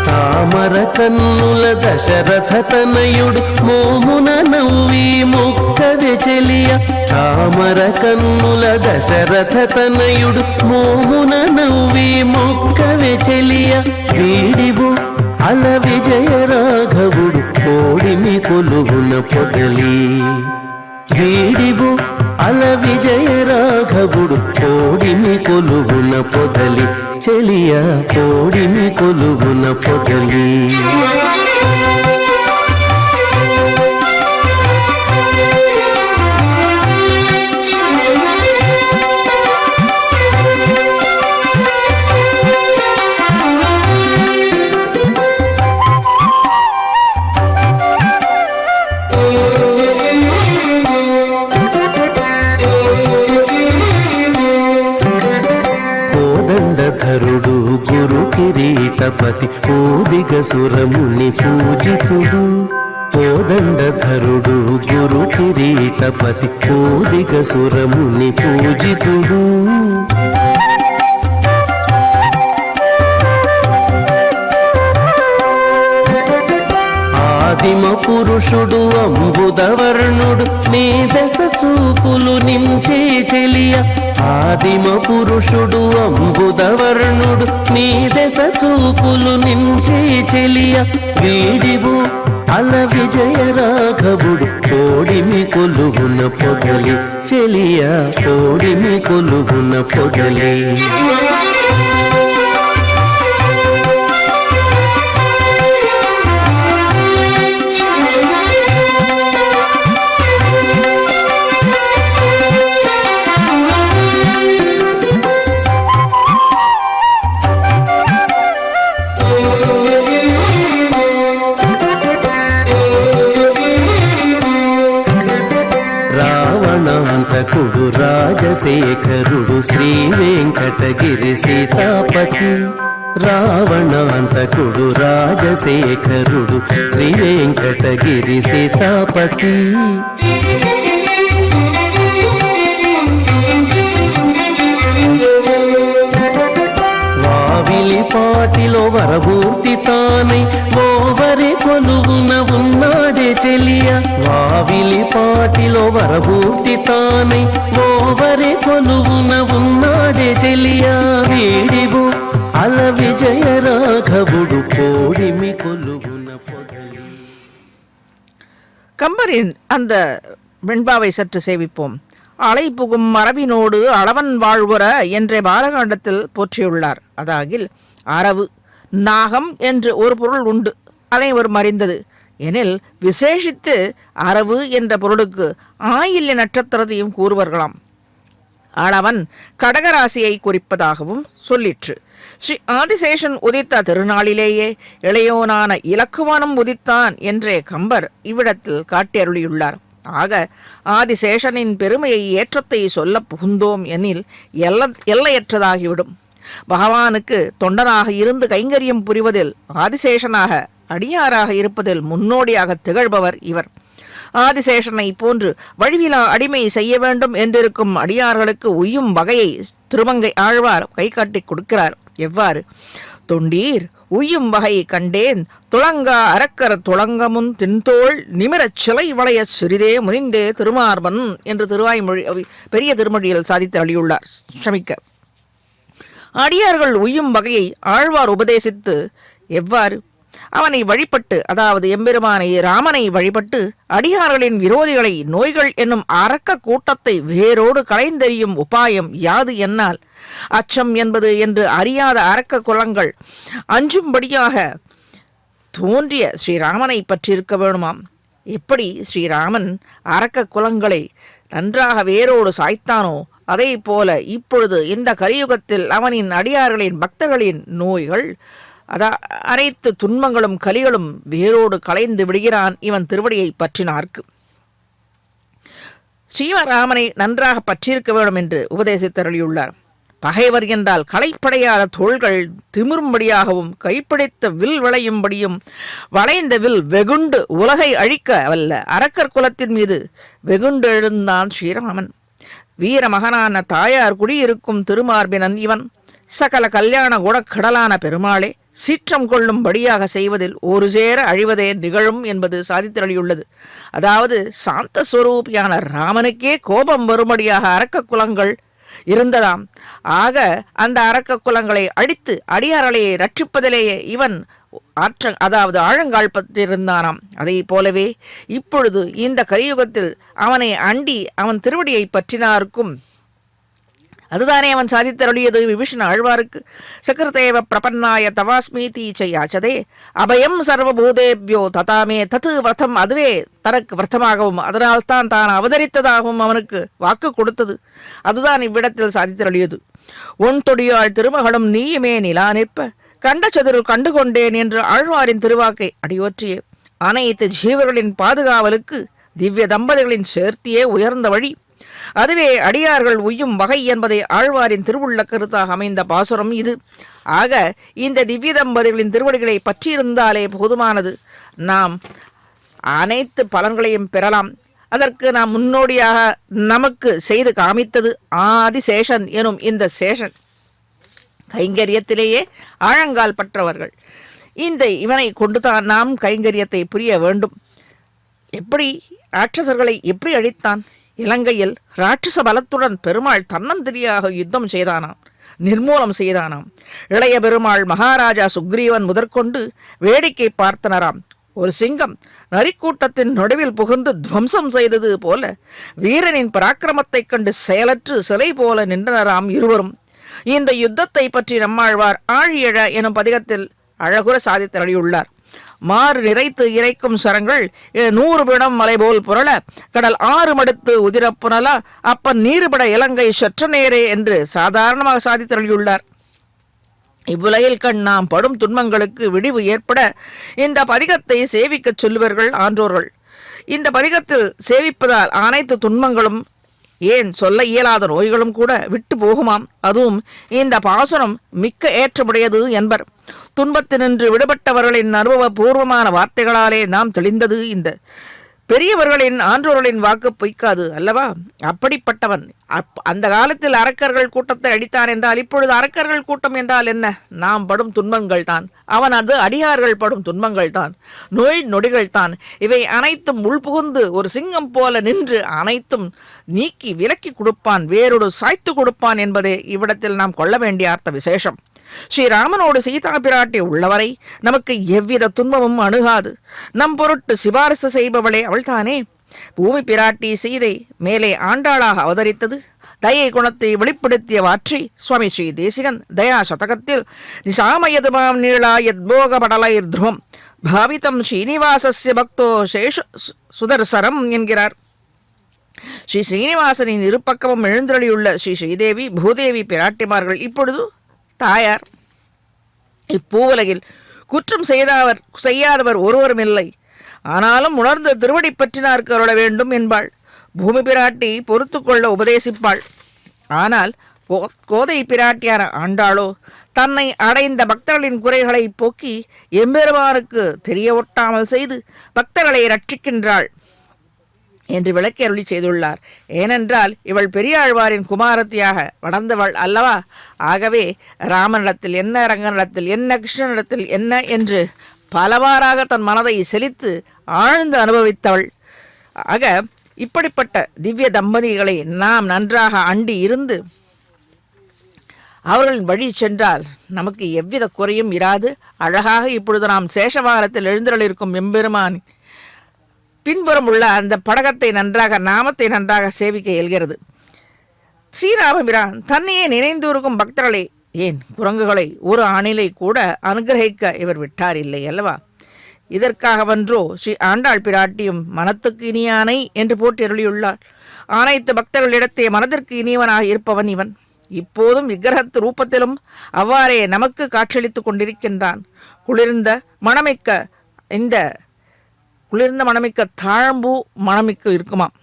తామర కన్నుల దశరథ తనయుడు మోమున నవ్వి మొక్కవె చెలియ తామర కన్నుల దశరథ తనయుడు మోమున నవ్వి మొక్కవె చెలియ వీడివు అల విజయ రాఘవుడు పోడిమి కొలువున పొదలి వీడివు అల విజయ రాఘవుడు పోడిమి కొలువున పొదలి చెలియ పోడిమి కొలువున పొదలి కోదండధరుడు గురు కిరీటపతి ఓదిగసురముని పూజితుడు కోదండధరుడు గురు కిరీటపతి ఓదిగసురముని పూజితుడు ఆదిమ పురుషుడు అంబుదవర్ణుడు నీ దశ చూపులు నించే చెలియ ఆదిమ పురుషుడు అంబుదవర్ణుడు నీ దశ చూపులు నించే చెలియ వీడివు అల విజయ రాఘవుడు పోడిమి కొలువున పొగలి చెలియ పోడిమి కొలువున పొగలి రావణాంతకుడు రాజశేఖరుడు శ్రీ వెంకటగిరి సీతాపతి రావణాంతకుడు రాజశేఖరుడు శ్రీ వెంకటగిరి సీతాపతి వావిలిపాటిలో వరమూర్తి తానై ఓవరి కొలువున ఉన్నాడే చెలియ వావిలిపాటిలో వరమూర్తి తానై ఓవరి కొలువున ఉన్నాడే చెలియ వీడివు అల విజయ రాఘవుడు போடிமி கொலுவுன பொதலி. கம்பரின் அந்த வெண்பாவை சற்று சேவிப்போம். அலை புகும் மரபினோடு அளவன் வாழ்வுற என்ற பாலகாண்டத்தில் போற்றியுள்ளார். அதாகில் அரவு நாகம் என்று ஒரு பொருள் உண்டு, அனைவரும் அறிந்தது. எனில் விசேஷித்து அரவு என்ற பொருளுக்கு ஆயில்ய நட்சத்திரத்தையும் கூறுவார்களாம். அளவன் கடகராசியை குறிப்பதாகவும் சொல்லிற்று. ஸ்ரீ ஆதிசேஷன் உதித்த திருநாளிலேயே இளையோனான இலக்குவனும் உதித்தான் என்றே கம்பர் இவ்விடத்தில் காட்டியருளியுள்ளார். ஆக ஆதிசேஷனின் பெருமையை ஏற்றத்தை சொல்ல புகுந்தோம் எனில் எல்லையற்றதாகிவிடும். பகவானுக்கு தொண்டனாக இருந்து கைங்கரியம் புரிவதில் ஆதிசேஷனாக அடியாராக இருப்பதில் முன்னோடியாக திகழ்பவர் இவர். ஆதிசேஷனை போன்று வழிவிலா அடிமை செய்ய வேண்டும் என்றிருக்கும் அடியார்களுக்கு உய்யும் வகையை திருமங்கை ஆழ்வார் கை காட்டி கொடுக்கிறார். எவ்வாறு? தொண்டீர் உய்யும் வகை கண்டேன் துளங்கா அரக்கர் துளங்கமுன் தின்தோள் நிமிரச் சிலை வளைய சிறிதே முனிந்தே திருமார்பன் என்று திருவாய்மொழி பெரிய திருமொழியில் சாதித்து அழியுள்ளார். ஷமிக்க அடியார்கள் உய்யும் வகையை ஆழ்வார் உபதேசித்து எவ்வாறு அவனை வழிபட்டு, அதாவது எம்பெருமானை ராமனை வழிபட்டு அடியார்களின் விரோதிகளை நோய்கள் என்னும் அரக்க கூட்டத்தை வேரோடு களைந்தெறியும் உபாயம் யாது என்னால் அச்சம் என்பது என்று அறியாத அரக்க குலங்கள் அஞ்சும்படியாக தோன்றிய ஸ்ரீராமனை பற்றியிருக்க வேணுமாம். எப்படி ஸ்ரீராமன் அரக்க குலங்களை நன்றாக வேரோடு சாய்த்தானோ அதே போல இப்பொழுது இந்த கலியுகத்தில் அவனின் அடியார்களின் பக்தர்களின் நோய்கள் அனைத்து துன்பங்களும் கலிகளும் வேரோடு களைந்து விடுகிறான் இவன் திருவடியை பற்றினார்க்கு. ஸ்ரீராமனை நன்றாக பற்றியிருக்க வேண்டும் என்று உபதேசித்தருளியுள்ளார். பகைவர் என்றால் களைப்படையாத தோள்கள் திமிரும்படியாகவும் கைப்பிடித்த வில் விளையும்படியும் வளைந்த வில் வெகுண்டு உலகை அழிக்க வல்ல அரக்கர் குலத்தின் மீது வெகுண்டு எழுந்தான் ஸ்ரீராமன். வீர மகனான தாயார் குடியிருக்கும் திருமார்பினன் இவன். சகல கல்யாண குணக்கடலான பெருமாளே சீற்றம் கொள்ளும்படியாக செய்வதில் ஒரு சேர அழிவதே நிகழும் என்பது சாதித்தருளியுள்ளது. அதாவது சாந்த ஸ்வரூபியான ராமனுக்கே கோபம் வரும்படியாக அரக்க குலங்கள் இருந்ததாம். ஆக அந்த அரக்க குலங்களை அடித்து அடியாரலையை ரட்சிப்பதிலேயே இவன் அதாவது ஆழங்கால் பற்றிருந்தானாம். அதை போலவே இப்பொழுது இந்த கலியுகத்தில் அவனை அண்டி அவன் திருவடியை பற்றினார்க்கும் அதுதானே அவன் சாதித்தருளியது விபீஷண ஆழ்வாருக்கு. சக்கரதேவ பிரபன்னாய தவாஸ்மீதி செய்யாச்சதே அபயம் சர்வபூதேபியோ ததாமே தத்து வர்த்தம், அதுவே தனக்கு வர்த்தமாகவும் அதனால்தான் தான் அவதரித்ததாகவும் அவனுக்கு வாக்கு கொடுத்தது. அதுதான் இவ்விடத்தில் சாதித்தருளியது. ஒன் தொடியாள் திருமகளும் நீயுமே நிலா நிற்ப கண்ட சதுரு கண்டுகொண்டேன் என்று ஆழ்வாரின் திருவாக்கை அடியொற்றியே அனைத்து ஜீவர்களின் பாதுகாவலுக்கு திவ்ய தம்பதிகளின் சேர்த்தியே உயர்ந்த வழி. அதுவே அடியார்கள் உய்யும் வகை என்பதை ஆழ்வாரின் திருவுள்ள கருத்தாக அமைந்த பாசுரம் இது. ஆக இந்த திவ்ய தம்பதிகளின் திருவடிகளை பற்றியிருந்தாலே போதுமானது. நாம் அனைத்து பலன்களையும் பெறலாம். அதற்கு நாம் முன்னோடியாக நமக்கு செய்து காமித்தது ஆதிசேஷன் எனும் இந்த சேஷன் கைங்கரியத்திலேயே ஆழங்கால் பற்றவர்கள். இந்த இவனை கொண்டுதான் நாம் கைங்கரியத்தை புரிய வேண்டும். எப்படி ராட்சசர்களை எப்படி அழித்தான்? இலங்கையில் ராட்சச பலத்துடன் பெருமாள் தன்னந்தனியாக யுத்தம் செய்தானாம், நிர்மூலம் செய்தானாம். இளைய பெருமாள் மகாராஜா சுக்ரீவன் முதற்கொண்டு வேடிக்கை பார்த்தனராம். ஒரு சிங்கம் நரிக்கூட்டத்தின் நடுவில் புகுந்து துவம்சம் செய்தது போல வீரனின் பராக்கிரமத்தைக் கண்டு செயலற்று சிலை போல நின்றனராம் இருவரும். இந்த யுத்தத்தை பற்றி நம்மாழ்வார் ஆழியழ எனும் பதிகத்தில் அழகுற சாதித்தருளியுள்ளார். மாறு நிறைத்து இறைக்கும் சரங்கள் 100 பிடம் மலை போல் புரள கடல் 6 மடுத்து உதிரப்புனலா அப்பன் நீருபட இலங்கை சற்ற நேரே என்று சாதாரணமாக சாதித்தருளியுள்ளார். இவ்வுலகில் கண் நாம் படும் துன்பங்களுக்கு விடிவு ஏற்பட இந்த பதிகத்தை சேவிக்கச் சொல்லுவர்கள் ஆன்றோர்கள். இந்த பதிகத்தில் சேவிப்பதால் அனைத்து துன்பங்களும் ஏன் சொல்ல இயலாத நோய்களும் கூட விட்டு போகுமாம். அதுவும் இந்த பாசுரம் மிக்க ஏற்றமுடையது என்பர். துன்பத்தினின்று விடுபட்டவர்களின் அனுபவ பூர்வமான வார்த்தைகளாலே நாம் தெளிந்தது இந்த பெரியவர்களின் ஆன்றோர்களின் வாக்கு பொய்க்காது அல்லவா? அப்படிப்பட்டவன் அந்த காலத்தில் அரக்கர்கள் கூட்டத்தை அடித்தான் என்றால் இப்பொழுது அரக்கர்கள் கூட்டம் என்றால் என்ன? நாம் படும் துன்பங்கள் தான், அவன் அது அடியார்கள் படும் துன்பங்கள் தான், நோய் நொடிகள் தான். இவை அனைத்தும் உள்புகுந்து ஒரு சிங்கம் போல நின்று அனைத்தும் நீக்கி விலக்கி கொடுப்பான், வேரோடு சாய்த்து கொடுப்பான் என்பதே இவ்விடத்தில் நாம் கொள்ள வேண்டிய அர்த்த விசேஷம். ஸ்ரீராமனோடு சீதா பிராட்டி உள்ளவரை நமக்கு எவ்வித துன்பமும் அணுகாது. நம் பொருட்டு சிபாரிசு செய்பவளே அவள்தானே. பூமி பிராட்டி சீதை மேலே ஆண்டாளாக அவதரித்தது தயை குணத்தை வெளிப்படுத்திய வாற்றி சுவாமி ஸ்ரீ தேசிகன் தயா சதகத்தில் நிசாமயதுமாம் நீளா யத்போக படலைர் துருவம் பாவிதம் ஸ்ரீனிவாசஸ்ய பக்தோ சேஷ சுதர்சரம் என்கிறார். ஸ்ரீ ஸ்ரீனிவாசனின் இருபக்கமும் எழுந்தருளியுள்ள ஸ்ரீ ஸ்ரீதேவி பூதேவி பிராட்டிமார்கள் இப்பொழுது தாயார். இப்பூவுலகில் குற்றம் செய்யாதவர் ஒருவரும் இல்லை. ஆனாலும் உணர்ந்து திருவடி பற்றினார்க்கு அருள வேண்டும் என்பாள். பூமி பிராட்டி பொறுத்து கொள்ள உபதேசிப்பாள். ஆனால் கோதை பிராட்டியான ஆண்டாளோ தன்னை அடைந்த பக்தர்களின் குறைகளை போக்கி எம்பெருமானுக்கு தெரிய ஒட்டாமல் செய்து பக்தர்களை ரட்சிக்கின்றாள். என்று விளக்கி அருளி செய்துள்ளார். ஏனென்றால் இவள் பெரியாழ்வாரின் குமாரத்தியாக வளர்ந்தவள் அல்லவா. ஆகவே ராமனிடத்தில் என்ன, ரங்கனிடத்தில் என்ன, கிருஷ்ணனிடத்தில் என்ன என்று பலவாறாக தன் மனதை செலுத்து ஆழ்ந்து அனுபவித்தவள். ஆக இப்படிப்பட்ட திவ்ய தம்பதிகளை நாம் நன்றாக அண்டி இருந்து அவர்களின் வழி சென்றால் நமக்கு எவ்வித குறையும் இராது. அழகாக இப்பொழுது நாம் சேஷவாகனத்தில் எழுந்தருளிருக்கும் எம்பெருமான் பின்புறம் உள்ள அந்த படகத்தை நன்றாக, நாமத்தை நன்றாக சேவிக்க இயல்கிறது. ஸ்ரீராமபிரான் தன்னையே நினைந்திருக்கும் பக்தர்களை, ஏன் குரங்குகளை, ஒரு அணிலை கூட அனுகிரகிக்க இவர் விட்டார் இல்லை அல்லவா. இதற்காகவன்றோ ஸ்ரீ ஆண்டாள் பிராட்டியும் மனத்துக்கு இனியானை என்று போற்றி அருளியுள்ளாள். அனைத்து பக்தர்களிடத்தே மனதிற்கு இனியவனாக இருப்பவன் இவன். இப்போதும் விக்கிரகத்து ரூபத்திலும் அவ்வாறே நமக்கு காட்சியளித்துக் கொண்டிருக்கின்றான். குளிர்ந்த மணமிக்க தாழம்பூ மணமிக்க இருக்குமாம்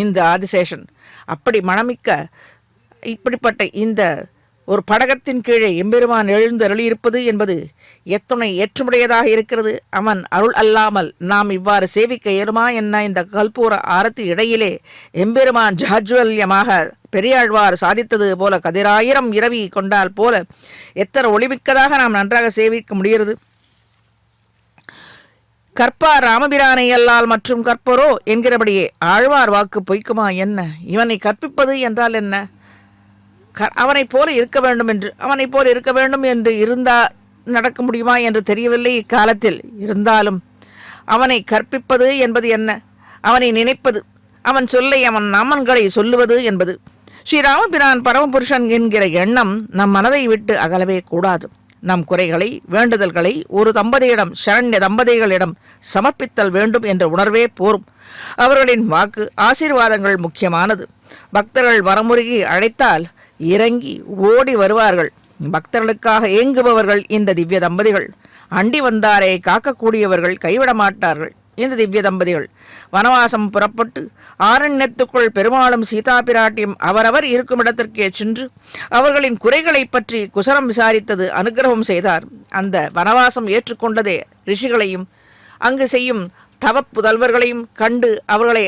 இந்த ஆதிசேஷன். அப்படி மணமிக்க இப்படிப்பட்ட இந்த ஒரு படகத்தின் கீழே எம்பெருமான் எழுந்தருளியிருப்பது என்பது எத்தனை ஏற்றுமுடையதாக இருக்கிறது. அவன் அருள் அல்லாமல் நாம் இவ்வாறு சேவிக்க இயலுமா என்ன? இந்த கல்பூர ஆரத்தி இடையிலே எம்பெருமான் ஜாஜ்வல்யமாக பெரியாழ்வார் சாதித்தது போல கதிராயிரம் இரவி கொண்டால் போல எத்தனை ஒளிமிக்கதாக நாம் நன்றாக சேவிக்க முடிகிறது. கற்பார் ராமபிரானை அல்லால் மற்றும் கற்பரோ என்கிறபடியே ஆழ்வார் வாக்கு பொய்க்குமா என்ன? இவனை கற்பிப்பது என்றால் என்ன? அவனைப் போல இருக்க வேண்டும் என்று இருந்தால் நடக்க முடியுமா என்று தெரியவில்லை இக்காலத்தில். இருந்தாலும் அவனை கற்பிப்பது என்பது என்ன? அவனை நினைப்பது, அவன் சொல்லை, அவன் நாமன்களை சொல்லுவது என்பது. ஸ்ரீராமபிரான் பரமபுருஷன் என்கிற எண்ணம் நம் மனதை விட்டு அகலவே கூடாது. நம் குறைகளை, வேண்டுதல்களை ஒரு தம்பதியிடம், சரண்ய தம்பதிகளிடம் சமர்ப்பித்தல் வேண்டும் என்ற உணர்வே போரும். அவர்களின் வாக்கு, ஆசீர்வாதங்கள் முக்கியமானது. பக்தர்கள் வரமுருகி அழைத்தால் இறங்கி ஓடி வருவார்கள். பக்தர்களுக்காக ஏங்குபவர்கள் இந்த திவ்ய தம்பதிகள். அண்டி வந்தாரை காக்கக்கூடியவர்கள், கைவிட மாட்டார்கள் இந்த திவ்ய தம்பதிகள். வனவாசம் புறப்பட்டு ஆரண்யத்துக்குள் பெருமாளும் சீதா பிராட்டியும் அவரவர் இருக்கும் இடத்திற்கே சென்று அவர்களின் குறைகளை பற்றி குசலம் விசாரித்தது, அனுகிரகம் செய்தார். அந்த வனவாசம் ஏற்றுக்கொண்டதே ரிஷிகளையும் அங்கு செய்யும் தவ புதல்வர்களையும் கண்டு அவர்களை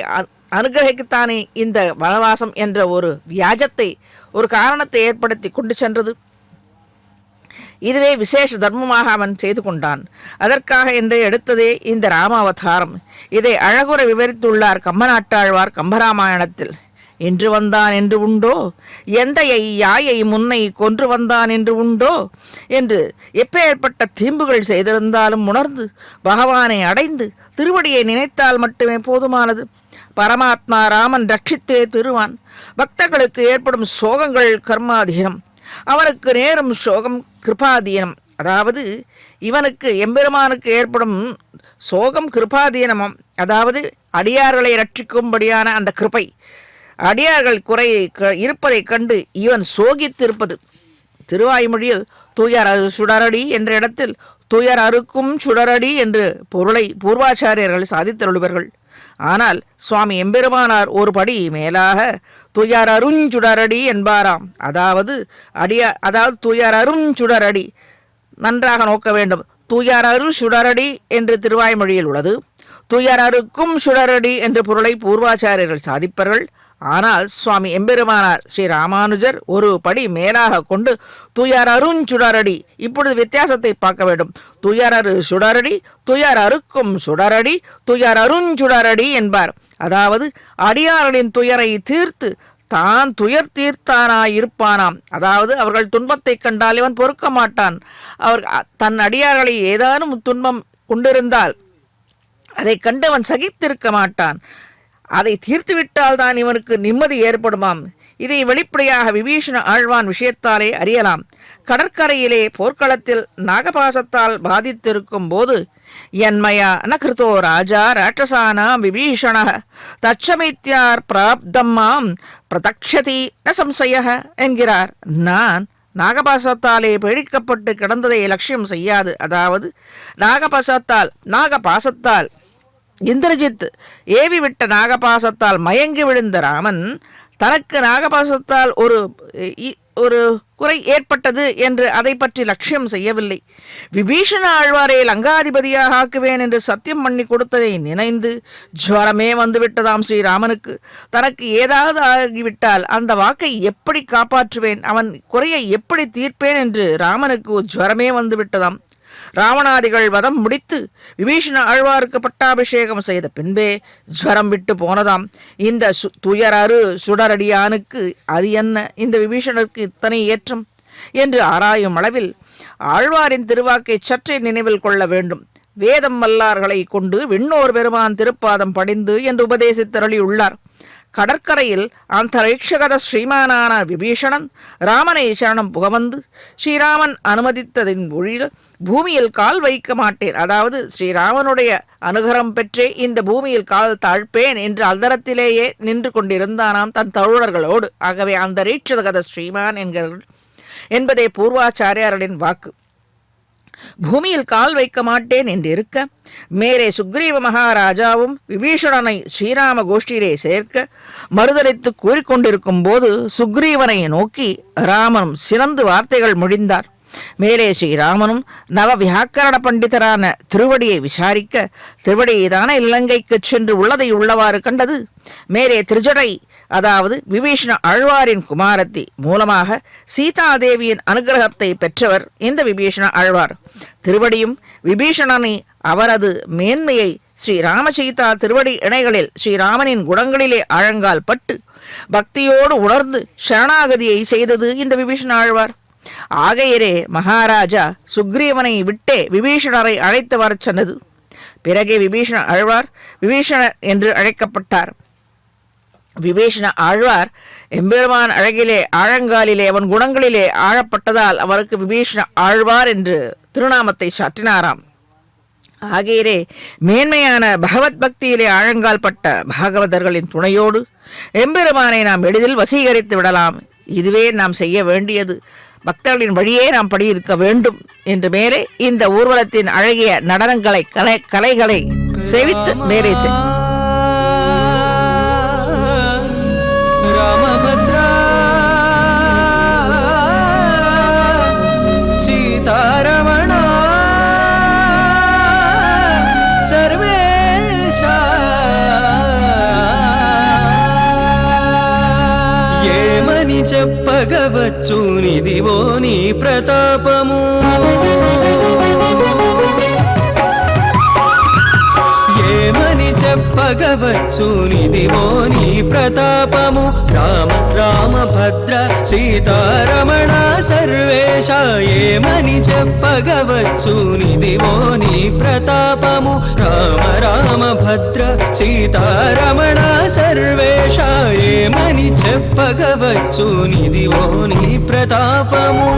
அனுகிரகித்தானே இந்த வனவாசம் என்ற ஒரு வியாஜத்தை, ஒரு காரணத்தை ஏற்படுத்தி கொண்டு சென்றது. இதுவே விசேஷ தர்மமாக அவன் செய்து கொண்டான். அதற்காக என்றே எடுத்ததே இந்த ராமாவதாரம். இதை அழகுற விவரித்துள்ளார் கம்பநாட்டாழ்வார் கம்பராமாயணத்தில். என்று வந்தான் என்று உண்டோ, எந்தையை யாயை முன்னை கொன்று வந்தான் என்று உண்டோ என்று எப்பேற்பட்ட தீம்புகள் செய்திருந்தாலும் உணர்ந்து பகவானை அடைந்து திருவடியை நினைத்தால் மட்டுமே போதுமானது. பரமாத்மா ராமன் ரட்சித்தே திருவான். பக்தர்களுக்கு ஏற்படும் சோகங்கள் கர்மாதீனம், அவனுக்கு நேரும் சோகம் கிருபாதீனம். அதாவது இவனுக்கு எம்பெருமானுக்கு ஏற்படும் சோகம் கிருபாதீனமும், அதாவது அடியார்களை ரட்சிக்கும்படியான அந்த கிருபை, அடியார்கள் குறை இருப்பதைக் கண்டு இவன் சோகித்திருப்பது. திருவாய்மொழியில் தூயர் சுடரடி என்ற இடத்தில் துயர் அறுக்கும் சுடரடி என்று பொருளை பூர்வாச்சாரியர்கள் சாதித்தருள்வர்கள். ஆனால் சுவாமி எம்பெருமானார் ஒரு படி மேலாக துயர் அருஞ்சுடரடி என்பாராம். அதாவது துயர் அருஞ்சுடரடி. நன்றாக நோக்க வேண்டும். துயர் அரு சுடரடி என்று திருவாய்மொழியில் உள்ளது. துயர் அறுக்கும் சுடரடி என்று பொருளை பூர்வாச்சாரியர்கள் சாதிப்பர்கள். ஆனால் சுவாமி எம்பெருமானார் ஸ்ரீ ராமானுஜர் ஒரு படி மேலாக கொண்டு துயர் அருஞ்சுடரடி. இப்பொழுது வித்தியாசத்தை பார்க்க வேண்டும். துயர் அரு சுடரடி, துயர் அறுக்கும் சுடரடி, துயர் அருஞ்சுடரடி என்பார். அதாவது அடியார்களின் துயரை தீர்த்து தான் துயர் தீர்த்தானாயிருப்பானாம். அதாவது அவர்கள் துன்பத்தை கண்டால் இவன் பொறுக்க மாட்டான். அவர் தன் அடியார்களை ஏதானும் துன்பம் கொண்டிருந்தால் அதை கண்டு அவன் சகித்திருக்க மாட்டான். அதை தீர்த்துவிட்டால் தான் இவனுக்கு நிம்மதி ஏற்படுமாம். இதை வெளிப்படையாக விபீஷண ஆழ்வான் விஷயத்தாலே அறியலாம். கடற்கரையிலே போர்க்களத்தில் நாகபாசத்தால் பாதித்திருக்கும் போது என்மயா நகிருதோ ராஜா ராட்சசானா விபீஷண தச்சமித்யார் பிராப்தம்மாம் பிரதக்ஷதி ந சம்சய என்கிறார். நான் நாகபாசத்தாலே பீடிக்கப்பட்டு கிடந்ததை லட்சியம் செய்யாது. அதாவது நாகபாசத்தால் இந்திரஜித் ஏவி விட்ட நாகபாசத்தால் மயங்கி விழுந்த ராமன் தனக்கு நாகபாசத்தால் ஒரு ஒரு குறை ஏற்பட்டது என்று அதை பற்றி லட்சியம் செய்யவில்லை. விபீஷண ஆழ்வாரை லங்காதிபதியாக ஆக்குவேன் என்று சத்தியம் பண்ணி கொடுத்ததை நினைந்து ஜுவரமே வந்துவிட்டதாம் ஸ்ரீராமனுக்கு. தனக்கு ஏதாவது ஆகிவிட்டால் அந்த வாக்கை எப்படி காப்பாற்றுவேன், அவன் குறையை எப்படி தீர்ப்பேன் என்று ராமனுக்கு ஜுவரமே வந்துவிட்டதாம். ராவணாதிகள் வதம் முடித்து விபீஷண ஆழ்வாருக்கு பட்டாபிஷேகம் செய்த பின்பே ஜுவரம் விட்டு போனதாம். இந்த துயரறு சுடரடியானுக்கு அது என்ன, இந்த விபீஷணருக்கு இத்தனை ஏற்றம் என்று ஆராயும் அளவில் ஆழ்வாரின் திருவாக்கை சற்றே நினைவில் கொள்ள வேண்டும். வேதம் வல்லார்களை கொண்டு விண்ணோர் பெருமான் திருப்பாதம் படிந்து என்று உபதேசித்தருளியுள்ளார். கடற்கரையில் அந்தரிக்ஷகத ஸ்ரீமானான விபீஷணன் ராமனை சரணம் புகவந்து ஸ்ரீராமன் அனுமதித்ததின் ஒழியில் பூமியில் கால் வைக்க மாட்டேன், அதாவது ஸ்ரீராமனுடைய அனுகரம் பெற்றே இந்த பூமியில் கால் தாழ்ப்பேன் என்று அந்தரத்திலேயே நின்று கொண்டிருந்தானாம் தன் தோழர்களோடு. ஆகவே அந்தரிக்ஷகத ஸ்ரீமான் என்பதே பூர்வாச்சாரியாரின் வாக்கு. பூமியில் கால் வைக்க மாட்டேன் என்று இருக்க மேலே சுக்ரீவ மகாராஜாவும் விபீஷணனை ஸ்ரீராம கோஷ்டியிலே சேர்க்க மறுதலித்து கூறிக்கொண்டிருக்கும் போது சுக்ரீவனை நோக்கி ராமனும் சிறந்து வார்த்தைகள் முடிந்தார். மேலே ஸ்ரீராமனும் நவ வியாக்கரண பண்டிதரான திருவடியை விசாரிக்க திருவடியைதான இலங்கைக்கு சென்று உள்ளதை உள்ளவாறு கண்டது. மேலே திருஜடை, அதாவது விபீஷண ஆழ்வாரின் குமாரத்தி மூலமாக சீதாதேவியின் அனுகிரகத்தை பெற்றவர் இந்த விபீஷண ஆழ்வார். திருவடியும் விபீஷணனை அவரது மேன்மையை ஸ்ரீராமசீதா திருவடி இணைகளில் ஸ்ரீராமனின் குணங்களிலே ஆழங்கால் பட்டு பக்தியோடு உணர்ந்து சரணாகதியை செய்தது இந்த விபீஷண ஆழ்வார். ஆகையரே மகாராஜா சுக்ரீவனை விட்டே விபீஷணரை அழைத்து வரச் சொன்னது. பிறகே விபீஷண ஆழ்வார் விபீஷணர் என்று அழைக்கப்பட்டார். விபீஷண ஆழ்வார் எம்பெருமான் அழகிலே ஆழங்காலிலே அவன் குணங்களிலே ஆழப்பட்டதால் அவருக்கு விபீஷண ஆழ்வார் என்று திருநாமத்தை சாற்றினாராம். ஆகையரே மேன்மையான பகவத் பக்தியிலே ஆழங்கால் பட்ட பாகவதர்களின் துணையோடு எம்பெருமானை நாம் எளிதில் வசீகரித்து விடலாம். இதுவே நாம் செய்ய வேண்டியது. பக்தர்களின் வழியே நாம் படியிருக்க வேண்டும் என்று மேலே இந்த ஊர்வலத்தின் அழகிய நடனங்களை கலைகளை சேவித்து மேலே ராமபத்ரா சீதாரமணா சர்வேஷா ఏమని చెప్పగవచ్చు నిదివో నీ ప్రతాపము, ఏమని చెప్పగవచ్చు నిదివో నీ ప్రతాపము. రామ రామ భద్ర సీతారమణ సర్వేశ, ఏమని చెప్పగవచ్చు నిదివో నీ ప్రతాపము. రామ రామ భద్ర సీతారమణ సర్వేశ, ఏమని చెప్పగవచ్చు నిదివో నీ ప్రతాపము.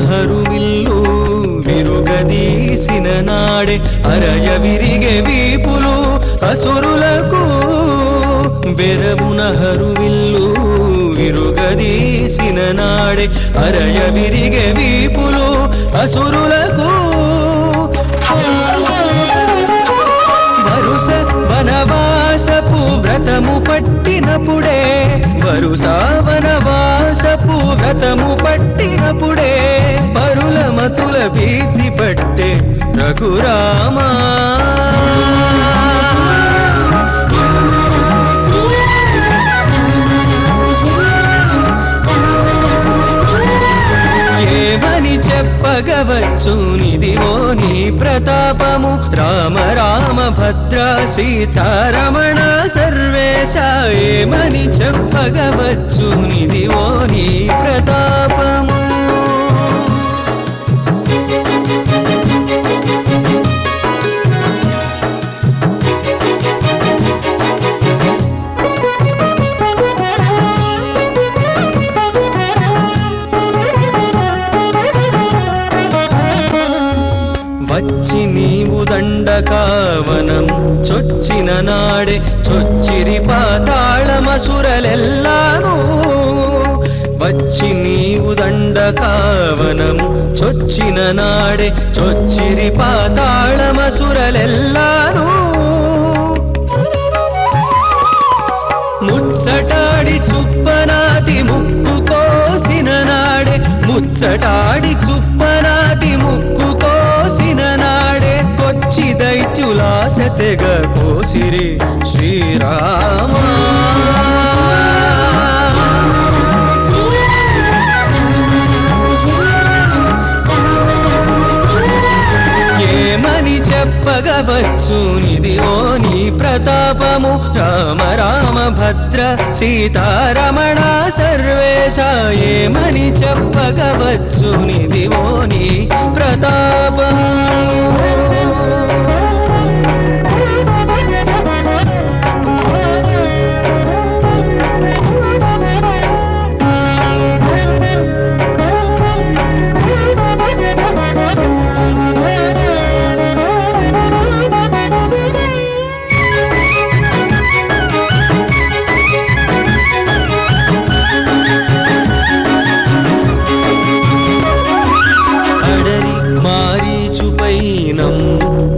హరువిల్లు విరుగదీసిన నాడే అరయ విరిగే వీపులు అసురులకు. వెరమున హరువిల్లు విరుగదీసిన నాడే అరయ విరిగే వీపులు అసురులకు. వరుస వనవాసపు వ్రతము పట్టినప్పుడే, వరుస వనవాసపు వ్రతము పట్టినప్పుడే పరుల మతుల భీతి పట్టే రఘురామా. ఏమని చెప్పగవచ్చు నిదివో నీ ప్రతాపము. రామ రామ భద్ర సీతారమణ సర్వేశ, ఏమని చెప్పగవచ్చు నిదివో నీ ప్రతాపము. వచ్చి నీవు దండకావనం చొచ్చిన నాడే చొచ్చిరి పాతాళమసురలెల్లాను వచ్చి నీవు దండకావనం చొచ్చిన నాడే చొచ్చిరి పాతాళమసురలెల్లాను ముచ్చటాడి చుప్పనాది ముక్కు కోసిన నాడే ముచ్చటాడి చుప్పనాది ముక్కు కోసిన నాడే కొచ్చి దైత్యులాస తెగ కోసిరి శ్రీరామా ఏమని చెప్పగవచ్చు నిదివో నీ ప్రతాపము రామ రామ భద్ర సీతారమణ సర్వేశ ఏమని చెప్పగవచ్చు నిదివో నీ ప్రతాపము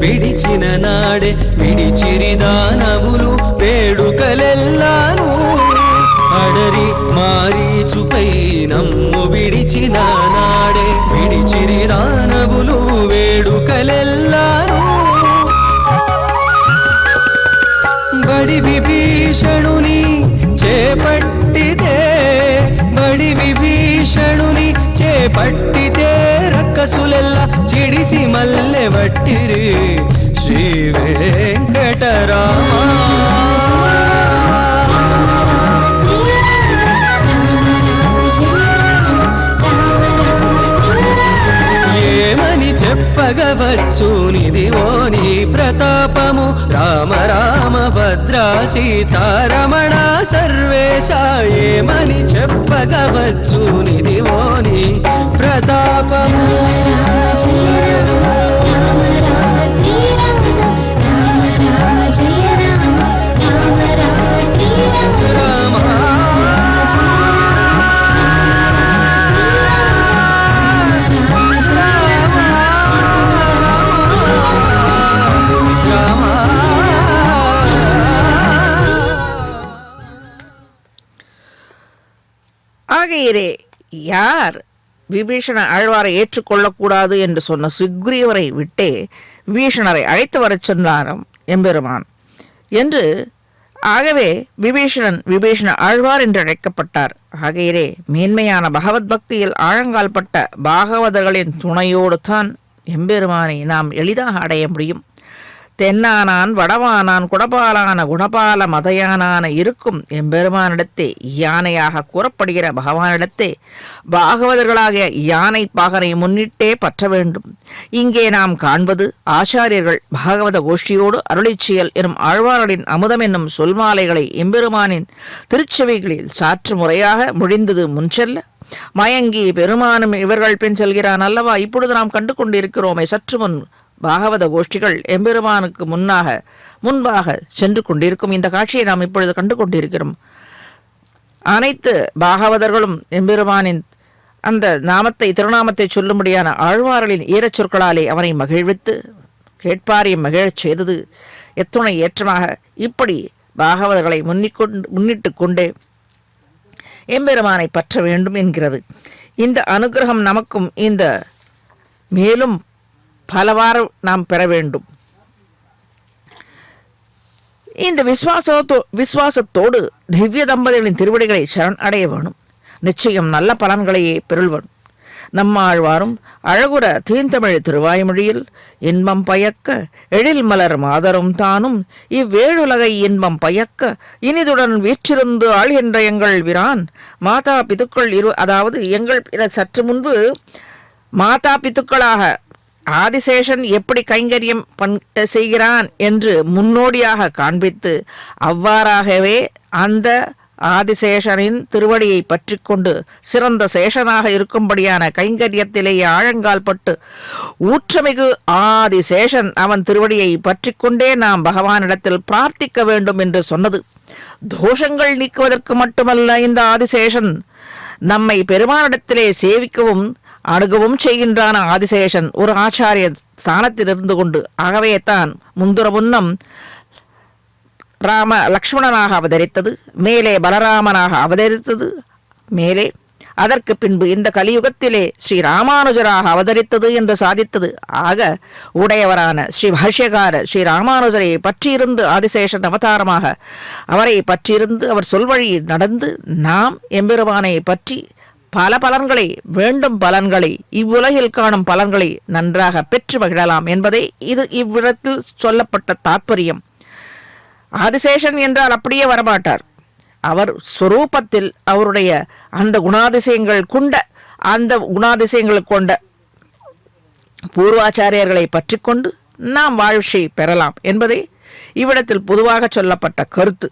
విడిచిన నాడే విడిచిరి దానవులు వేడుకలెల్లాను అడరి మారీచుపై నమ్ము విడిచిన నాడే విడిచిరి దానవులు వేడుకలెల్లాను బడి విభీషణుని చేపట్టితే బడి విభీషణుని చేపట్టితే రక్కసులెల్ల చిడిసి మల్లె వట్టిరి శ్రీ వెంకటరామ ఏమని చెప్పగవచ్చు నిదివో నీ ప్రతాపము రామ రామ భద్ర సీతారమణ సర్వేశ ఏమని చెప్పగవచ్చు నిదివో నీ ప్రతాపము ஆகையிலே யார் விபீஷண ஆழ்வாரை ஏற்றுக்கொள்ளக்கூடாது என்று சொன்ன சுக்ரீவரை விட்டே விபீஷணரை அழைத்து வரச் சொன்னாராம் எம்பெருமான் என்று. ஆகவே விபீஷண ஆழ்வார் என்று அழைக்கப்பட்டார். ஆகையிலே மேன்மையான பகவத் பக்தியில் ஆழங்கால் பட்ட பாகவதர்களின் துணையோடு தான் எம்பெருமானை நாம் எளிதாக அடைய முடியும். தென்னானான் வடவானான் குடபாலான குணபால மதையானான இருக்கும் எம்பெருமானிடத்தே யானையாக கூறப்படுகிற பகவானிடத்தே பாகவதர்களாகிய யானை பாகனை முன்னிட்டே பற்ற வேண்டும். இங்கே நாம் காண்பது ஆச்சாரியர்கள் பாகவத கோஷ்டியோடு அருளிச்செயல் எனும் ஆழ்வார்களின் அமுதம் என்னும் சொல்மாலைகளை எம்பெருமானின் திருச்செவிகளில் சாற்று முறையாக முடிந்தது முன்செல்ல மயங்கி பெருமானும் இவர்கள் பின் செல்கிறான் அல்லவா. இப்பொழுது நாம் கண்டு கொண்டிருக்கிறோமே, சற்று முன் பாகவத கோஷ்டிகள் எம்பெருமானுக்கு முன்பாக சென்று கொண்டிருக்கும் இந்த காட்சியை நாம் இப்பொழுது கண்டு கொண்டிருக்கிறோம். அனைத்து பாகவதர்களும் எம்பெருமானின் அந்த திருநாமத்தை சொல்லும்படியான ஆழ்வார்களின் ஈரச் சொற்களாலே அவனை மகிழ்வித்து கேட்பாரியம் மகிழச் செய்தது எத்துணை ஏற்றமாக. இப்படி பாகவதர்களை முன்னிட்டு கொண்டே எம்பெருமானை பற்ற வேண்டும் என்கிறது. இந்த அனுகிரகம் நமக்கும் இந்த மேலும் பலவாறு நாம் பெற வேண்டும். இந்த விசுவாசத்தோடு திவ்ய தம்பதிகளின் திருவடிகளை சரண் அடைய வேணும். நிச்சயம் நல்ல பலன்களையே பெருள்வன். நம்மாழ்வாரும் அழகுற தீந்தமிழ் திருவாய்மொழியில் இன்பம் பயக்க எழில் மலர் மாதரும் தானும் இவ்வேழுலகை இன்பம் பயக்க இனிதுடன் வீற்றிருந்து ஆள்கின்ற எங்கள் விரான் மாதா பிதுக்கள் அதாவது எங்கள் சற்று முன்பு மாதா பித்துக்களாக ஆதிசேஷன் எப்படி கைங்கரியம் செய்கிறான் என்று முன்னோடியாக காண்பித்து அவ்வாறாகவே அந்த ஆதிசேஷனின் திருவடியை பற்றி கொண்டு சிறந்த சேஷனாக இருக்கும்படியான கைங்கரியத்திலேயே ஆழங்கால் பட்டு ஊற்றமிகு ஆதிசேஷன் அவன் திருவடியை பற்றி கொண்டே நாம் பகவானிடத்தில் பிரார்த்திக்க வேண்டும் என்று சொன்னது. தோஷங்கள் நீக்குவதற்கு மட்டுமல்ல, இந்த ஆதிசேஷன் நம்மை பெருமானிடத்திலே சேவிக்கவும் அணுகவும் செய்கின்றான. ஆதிசேஷன் ஒரு ஆச்சாரிய ஸ்தானத்தில் இருந்து கொண்டு, ஆகவே தான் முன்னம் லக்ஷ்மணனாக அவதரித்தது, மேலே பலராமனாக அவதரித்தது, மேலே அதற்கு பின்பு இந்த கலியுகத்திலே ஸ்ரீ ராமானுஜராக அவதரித்தது என்று சாதித்தது. ஆக உடையவரான ஸ்ரீ பாஷ்யகாரர் ஸ்ரீ ராமானுஜரை பற்றியிருந்து ஆதிசேஷன் அவதாரமாக அவரை பற்றியிருந்து அவர் சொல்வழி நடந்து நாம் எம்பெருமானை பற்றி பல பலன்களை, வேண்டும் பலன்களை, இவ்வுலகில் காணும் பலன்களை நன்றாக பெற்று மகிழலாம் என்பதே இது இவ்விடத்தில் சொல்லப்பட்ட தாற்பயம். ஆதிசேஷன் என்றால் அப்படியே வரமாட்டார். அவர் சொரூபத்தில் அவருடைய அந்த குணாதிசயங்கள் கொண்ட பூர்வாச்சாரியர்களை பற்றி கொண்டு நாம் வாழ்ச்சி பெறலாம் என்பதே இவ்விடத்தில் பொதுவாக சொல்லப்பட்ட கருத்து.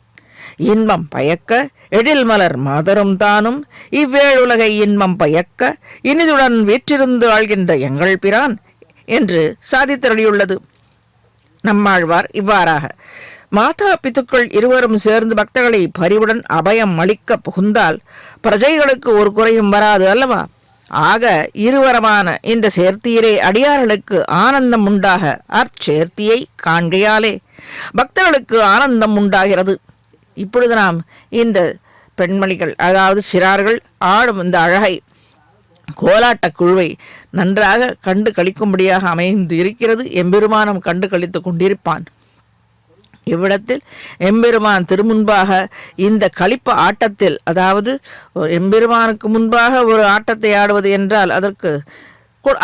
இன்பம் பயக்க எழில் மலர் மாதரும் தானும் இவ்வேழுலகை இன்பம் பயக்க இனிதுடன் வீற்றிருந்து ஆள்கின்ற எங்கள் பிரான் என்று சாதித்தருளியுள்ளது. நம்மாழ்வார் இவ்வாறாக, மாதா பித்துக்கள் இருவரும் சேர்ந்து பக்தர்களை பரிவுடன் அபயம் அளிக்க புகுந்தால் பிரஜைகளுக்கு ஒரு குறையும் வராது அல்லவா? ஆக இருவரமான இந்த சேர்த்தியிலே அடியார்களுக்கு ஆனந்தம் உண்டாக அச்சேர்த்தியை காண்கையாலே பக்தர்களுக்கு ஆனந்தம் உண்டாகிறது. இப்பொழுது நாம் இந்த பெண்மணிகள், அதாவது சிறார்கள் ஆடும் இந்த அழகை கோலாட்ட குழுவை நன்றாக கண்டு கழிக்கும்படியாக அமைந்து இருக்கிறது. எம்பெருமானம் கண்டு கழித்து கொண்டிருப்பான். இவ்விடத்தில் எம்பெருமான் திருமுன்பாக இந்த களிப்பு ஆட்டத்தில், அதாவது எம்பெருமானுக்கு முன்பாக ஒரு ஆட்டத்தை ஆடுவது என்றால்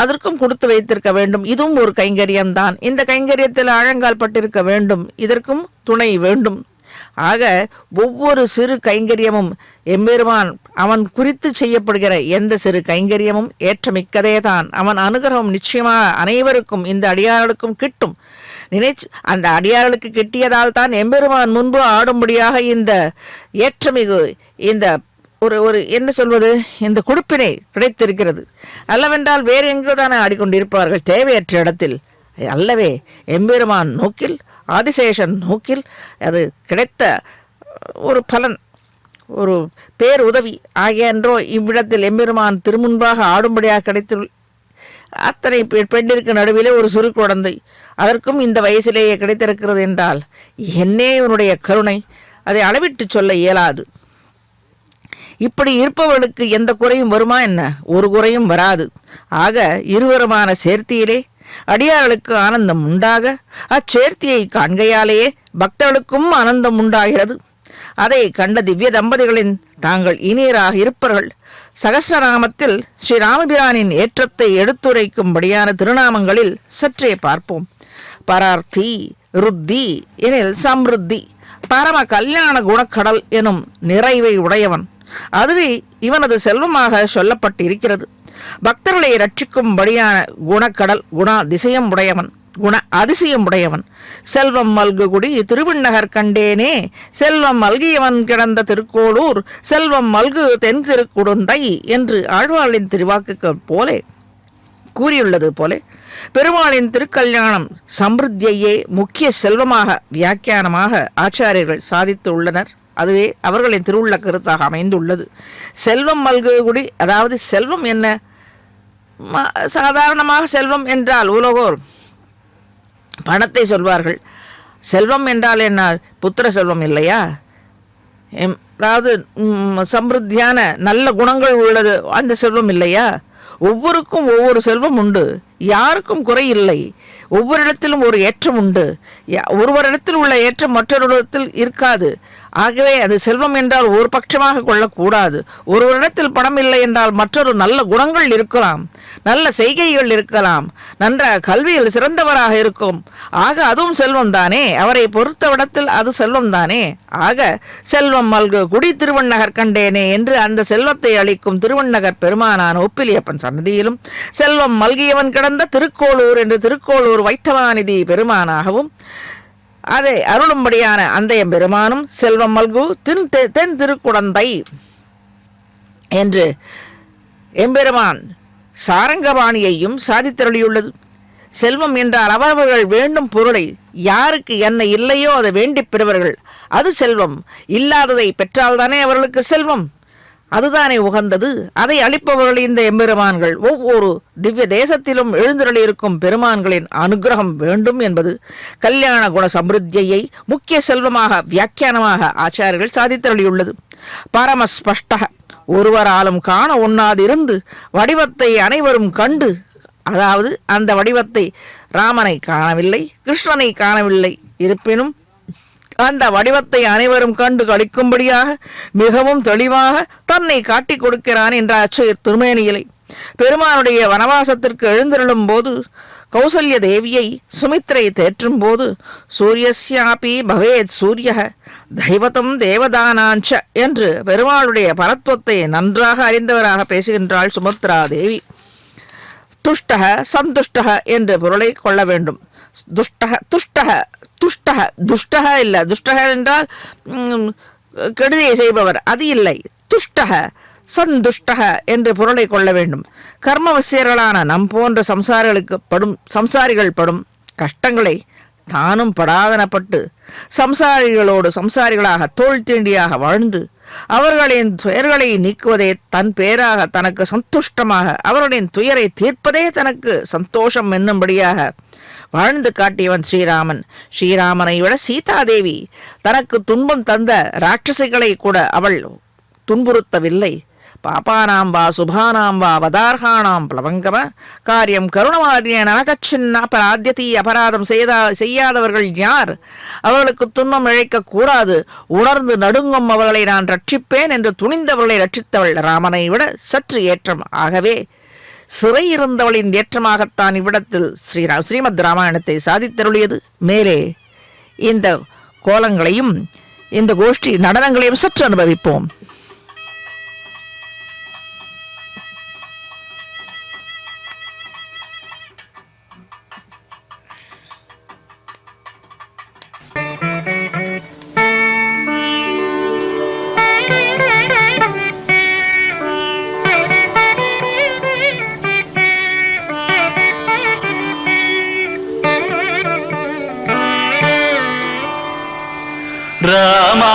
அதற்கும் கொடுத்து வைத்திருக்க வேண்டும். இதுவும் ஒரு கைங்கரியம்தான். இந்த கைங்கரியத்தில் ஆழங்கால் பட்டிருக்க வேண்டும். இதற்கும் துணை வேண்டும். ஆக ஒவ்வொரு சிறு கைங்கரியமும் எம்பெருமான் அவன் குறித்து செய்யப்படுகிற எந்த சிறு கைங்கரியமும் ஏற்றமிக்கதே தான். அவன் அனுகிரகம் நிச்சயமாக அனைவருக்கும், இந்த அடியார்களுக்கும் கிட்டும். அந்த அடியார்களுக்கு கிட்டியதால் தான் எம்பெருமான் முன்பு ஆடும்படியாக இந்த ஏற்றமிகு, இந்த ஒரு என்ன சொல்வது, இந்த கொடுப்பினை கிடைத்திருக்கிறது. அல்லவென்றால் வேறு எங்கு தானே ஆடிக்கொண்டிருப்பார்கள் தேவையற்ற இடத்தில். அல்லவே எம்பெருமான் நோக்கில், ஆதிசேஷன் நோக்கில் அது கிடைத்த ஒரு பலன், ஒரு பேர் உதவி ஆகியன்றோ இவ்விடத்தில் எம்பெருமான் திருமுன்பாக ஆடும்படியாக கிடைத்து அத்தனை பெண்ணிற்கு நடுவிலே ஒரு சிறு குழந்தை, அதற்கும் இந்த வயசிலேயே கிடைத்திருக்கிறது என்றால் என்னே இவனுடைய கருணை, அதை அளவிட்டு சொல்ல இயலாது. இப்படி இருப்பவர்களுக்கு எந்த குறையும் வருமா என்ன? ஒரு குறையும் வராது. ஆக இருவருமான சேர்த்தியிலே அடியார்களுக்கு ஆனந்தம் உண்டாக அச்சேர்த்தியை காண்கையாலேயே பக்தர்களுக்கும் ஆனந்தம் உண்டாகிறது. அதை கண்ட திவ்ய தம்பதிகளின் தாங்கள் இனியராக இருப்பவர்கள். சகஸ்ரநாமத்தில் ஸ்ரீராமபிரானின் ஏற்றத்தை எடுத்துரைக்கும்படியான திருநாமங்களில் சற்றே பார்ப்போம். பரார்த்தி, ருத்தி எனில் சம்ருத்தி, பரம கல்யாண குணக்கடல் எனும் நிறைவை உடையவன். அதுவே இவனது செல்வமாக சொல்லப்பட்டிருக்கிறது. பக்தர்களை ரட்சிக்கும்படியான குணக்கடல், குணாதிசயம் உடையவன், குண அதிசயம் உடையவன். செல்வம் மல்குகுடி திருவிண்ணகர் கண்டேனே, செல்வம் மல்கியவன் கிடந்த திருக்கோளூர், செல்வம் மல்கு தென் திருக்குடுந்தை என்று ஆழ்வாளின் திருவாக்குகள் போலே கூறியுள்ளது போலே பெருமாளின் திருக்கல்யாணம் சம்பிருத்தியையே முக்கிய செல்வமாக வியாக்கியானமாக ஆச்சாரியர்கள் சாதித்து உள்ளனர். அதுவே அவர்களின் திருவுள்ள கருத்தாக அமைந்துள்ளது. செல்வம் மல்குகுடி, அதாவது செல்வம் என்ன? சாதாரணமாக செல்வம் என்றால் உலகோர் பணத்தை சொல்வார்கள். செல்வம் என்றால் என்ன? புத்திர செல்வம் இல்லையா? அதாவது சம்பிருத்தியான நல்ல குணங்கள் உள்ளது, அந்த செல்வம் இல்லையா? ஒவ்வொருக்கும் ஒவ்வொரு செல்வம் உண்டு, யாருக்கும் குறை இல்லை. ஒவ்வொரு இடத்திலும் ஒரு ஏற்றம் உண்டு. ஒருவரிடத்தில் உள்ள ஏற்றம் மற்றொரு இருக்காது. ஆகவே அது செல்வம் என்றால் ஒரு பட்சமாக கொள்ளக்கூடாது. ஒருவரிடத்தில் பணம் இல்லை என்றால் மற்றொரு நல்ல குணங்கள் இருக்கலாம், நல்ல செய்கைகள் இருக்கலாம், நன்ற கல்வியில் சிறந்தவராக இருக்கும். ஆக அதுவும் செல்வம் தானே, அவரை பொறுத்தவிடத்தில் அது செல்வம் தானே. ஆக செல்வம் மல்கு குடி திருவண்ணகர் கண்டேனே என்று அந்த செல்வத்தை அளிக்கும் திருவண்ணகர் பெருமானான ஒப்பிலியப்பன் சன்னதியிலும், செல்வம் மல்கியவன் கிடந்த திருக்கோளூர் என்று திருக்கோளூர் வைத்தவாநிதி பெருமானாகவும், அதை அருளும்படியான அந்த எம்பெருமானும் செல்வம் மல்கு தென் திருக்குடந்தை என்று எம்பெருமான் சாரங்கபாணியையும் சாதித்தருளியுள்ளது. செல்வம் என்றால் அவரவர்கள் வேண்டும் பொருளை யாருக்கு என்ன இல்லையோ அதை வேண்டிப் பெறுவர்கள். அது செல்வம். இல்லாததை பெற்றால்தானே அவர்களுக்கு செல்வம். அதுதானே உகந்தது. அதை அளிப்பவர்கள் இந்த எம்பெருமான்கள். ஒவ்வொரு திவ்ய தேசத்திலும் எழுந்தருளியிருக்கும் பெருமான்களின் அனுகிரகம் வேண்டும் என்பது கல்யாண குண சமிருத்தியை முக்கிய செல்வமாக வியாக்கியானமாக ஆச்சாரியர்கள் சாதித்தருளியுள்ளது. பரமஸ்பஷ்ட ஒருவராலும் காண ஒண்ணாதிருந்து வடிவத்தை அனைவரும் கண்டு, அதாவது அந்த வடிவத்தை ராமனை காணவில்லை, கிருஷ்ணனை காணவில்லை, இருப்பினும் அந்த வடிவத்தை அனைவரும் கண்டு களிக்கும்படியாக மிகவும் தெளிவாக தன்னை காட்டிக் கொடுக்கிறான் என்ற அச்சயர் திருமேனியிலை. பெருமானுடைய வனவாசத்திற்கு எழுந்தருளும் போது கௌசல்ய தேவியை சுமித்ரை தேற்றும் போது சூரியஸ்யாபி பவேத் சூரிய தெய்வதம் தேவதானாஞ்ச என்று பெருமாளுடைய பரத்வத்தை நன்றாக அறிந்தவராக பேசுகின்றாள் சுமித்ரா தேவி. துஷ்டக சந்துஷ்டக என்ற பொருளை கொள்ள வேண்டும். துஷ்டக துஷ்டக துஷ்டக துஷ்டக இல்லை, துஷ்டக என்றால் கெடுதியை செய்பவர், அது இல்லை. துஷ்டக சந்துஷ்டக என்று பொருளை கொள்ள வேண்டும். கர்மவசியர்களான நம் போன்ற சம்சாரிகள் படும் கஷ்டங்களை தானும் படாதனப்பட்டு சம்சாரிகளாக தோல் தீண்டியாக வாழ்ந்து அவர்களின் துயர்களை நீக்குவதே தன் பேராக தனக்கு சந்துஷ்டமாக அவர்களின் துயரை தீர்ப்பதே தனக்கு சந்தோஷம் என்னும்படியாக வாழ்ந்து காட்டியவன் ஸ்ரீராமன். ஸ்ரீராமனை விட சீதாதேவி தனக்கு துன்பம் தந்த ராட்சசிகளை கூட அவள் துன்புறுத்தவில்லை. பாபானாம் வா சுபானாம் வா வதார்கானாம் பிளவங்கம காரியம் கருணமாரிய நனகச்சின்ன அபராத்தியதி அபராதம் செய்யாதவர்கள் யார்? அவர்களுக்கு துன்பம் இழைக்க கூடாது. உணர்ந்து நடுங்கும் அவர்களை நான் ரட்சிப்பேன் என்று துணிந்தவர்களை ரட்சித்தவள் ராமனை விட சற்று ஏற்றம். ஆகவே சிறை இருந்தவளின் ஏற்றமாகத்தான் இவ்விடத்தில் ஸ்ரீமத் ராமாயணத்தை சாதித்தருளியது. மேலே இந்த கோலங்களையும் இந்த கோஷ்டி நடனங்களையும் சற்று அனுபவிப்போம். ராமா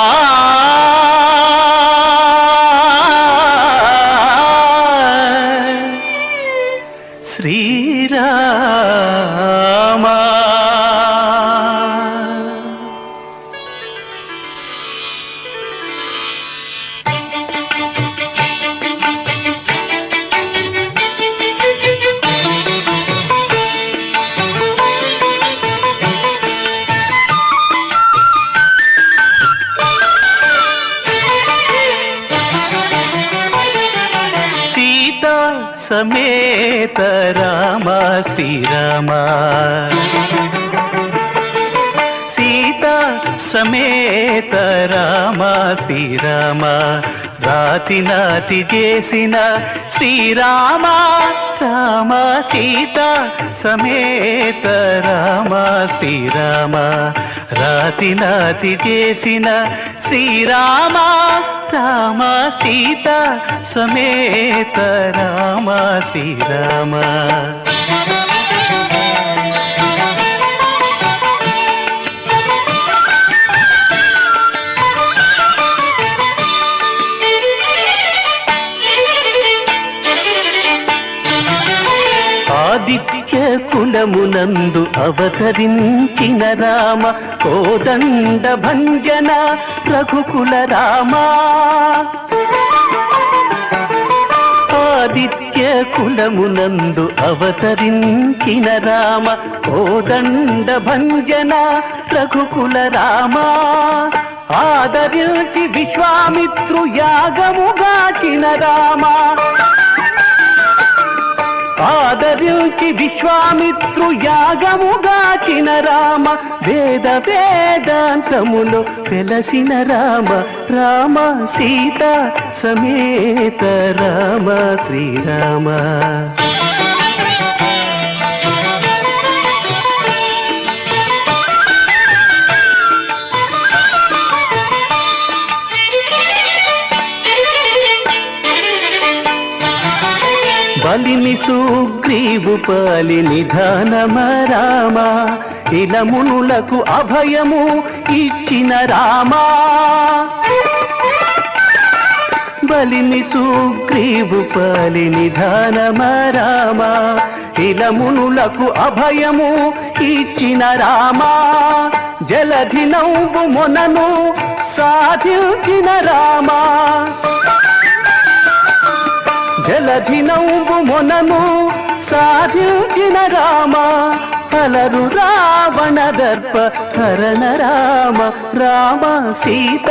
ஸ்ரீராமா समेत राम श्रीराम सीता समेत राम श्रीराम राति नाति చేసిన శ్రీరామ రామ సీతా సమేత రామ శ్రీరామ రాతి నాతి చేసిన శ్రీరామ రామ సీతా సమేత రామ శ్రీరామ ఆదిత్య కులమునందు అవతరించిన రామ కోదండ భంజన రఘుకుల రామ ఆదిత్య కులమునందు అవతరించిన రామ కోదండ భంజన రఘుకుల రామ ఆదరించి విశ్వామిత్రు యాగముగాచిన రామ ఆదరించి విశ్వామిత్రు యాగముగాచిన రామ వేద వేదాంతములో వెలసిన రామ రామ సీత సమేత రామ శ్రీరామ సుగ్రీవు పాలి నిధానమ రామ ఇలమునులకు అభయము ఇచ్చిన రామా బలిమి సుగ్రీవు పాలి నిధానమ రామ ఇలమునులకు అభయము ఇచ్చిన రామా జలధి నవ్వు మొనను సాధించిన రామా జలధి నవ్వు మొనను సాధించిన రామ అలరు రావణ దర్ప హరణ రామ రామ సీత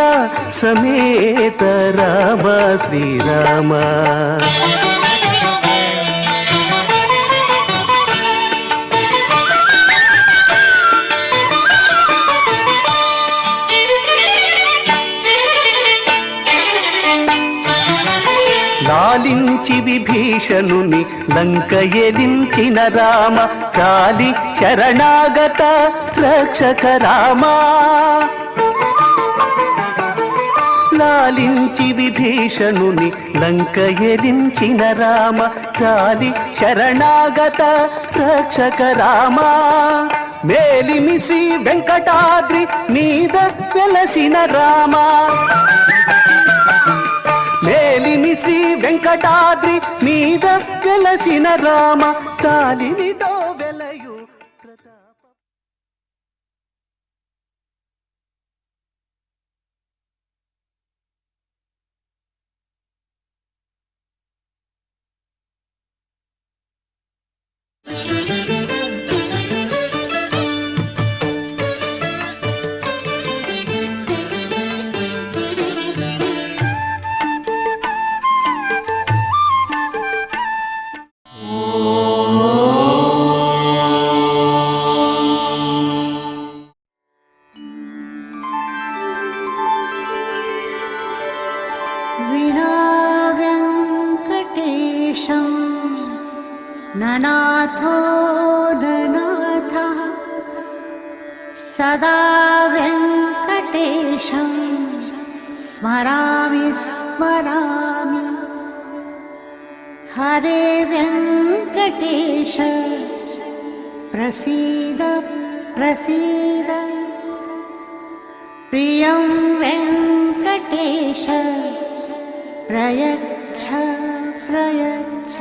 సమేత రామ శ్రీరామ లాలించి విభీషణుని లంక ఎలించిన రామ చాలి శరణాగత రక్షక రామ లాలించి విభీషణుని లంక ఎలించిన రామ చాలి శరణాగత రక్షక రామ మేలిమి శ్రీ వెంకటాద్రి మీద వెలసిన రామ మేలిమి శ్రీ వెంకటాద్రి మీద వెలసిన రామ తాలిమితో వెలయు ప్రతాప विनाव्यङ्कटेशं ननाथो ननाथः सदा व्यङ्कटेशं स्मरामि स्मरामि हरे व्यङ्कटेश प्रसीद प्रसीद प्रियं वेङ्कटेश प्रयच्छ प्रयच्छ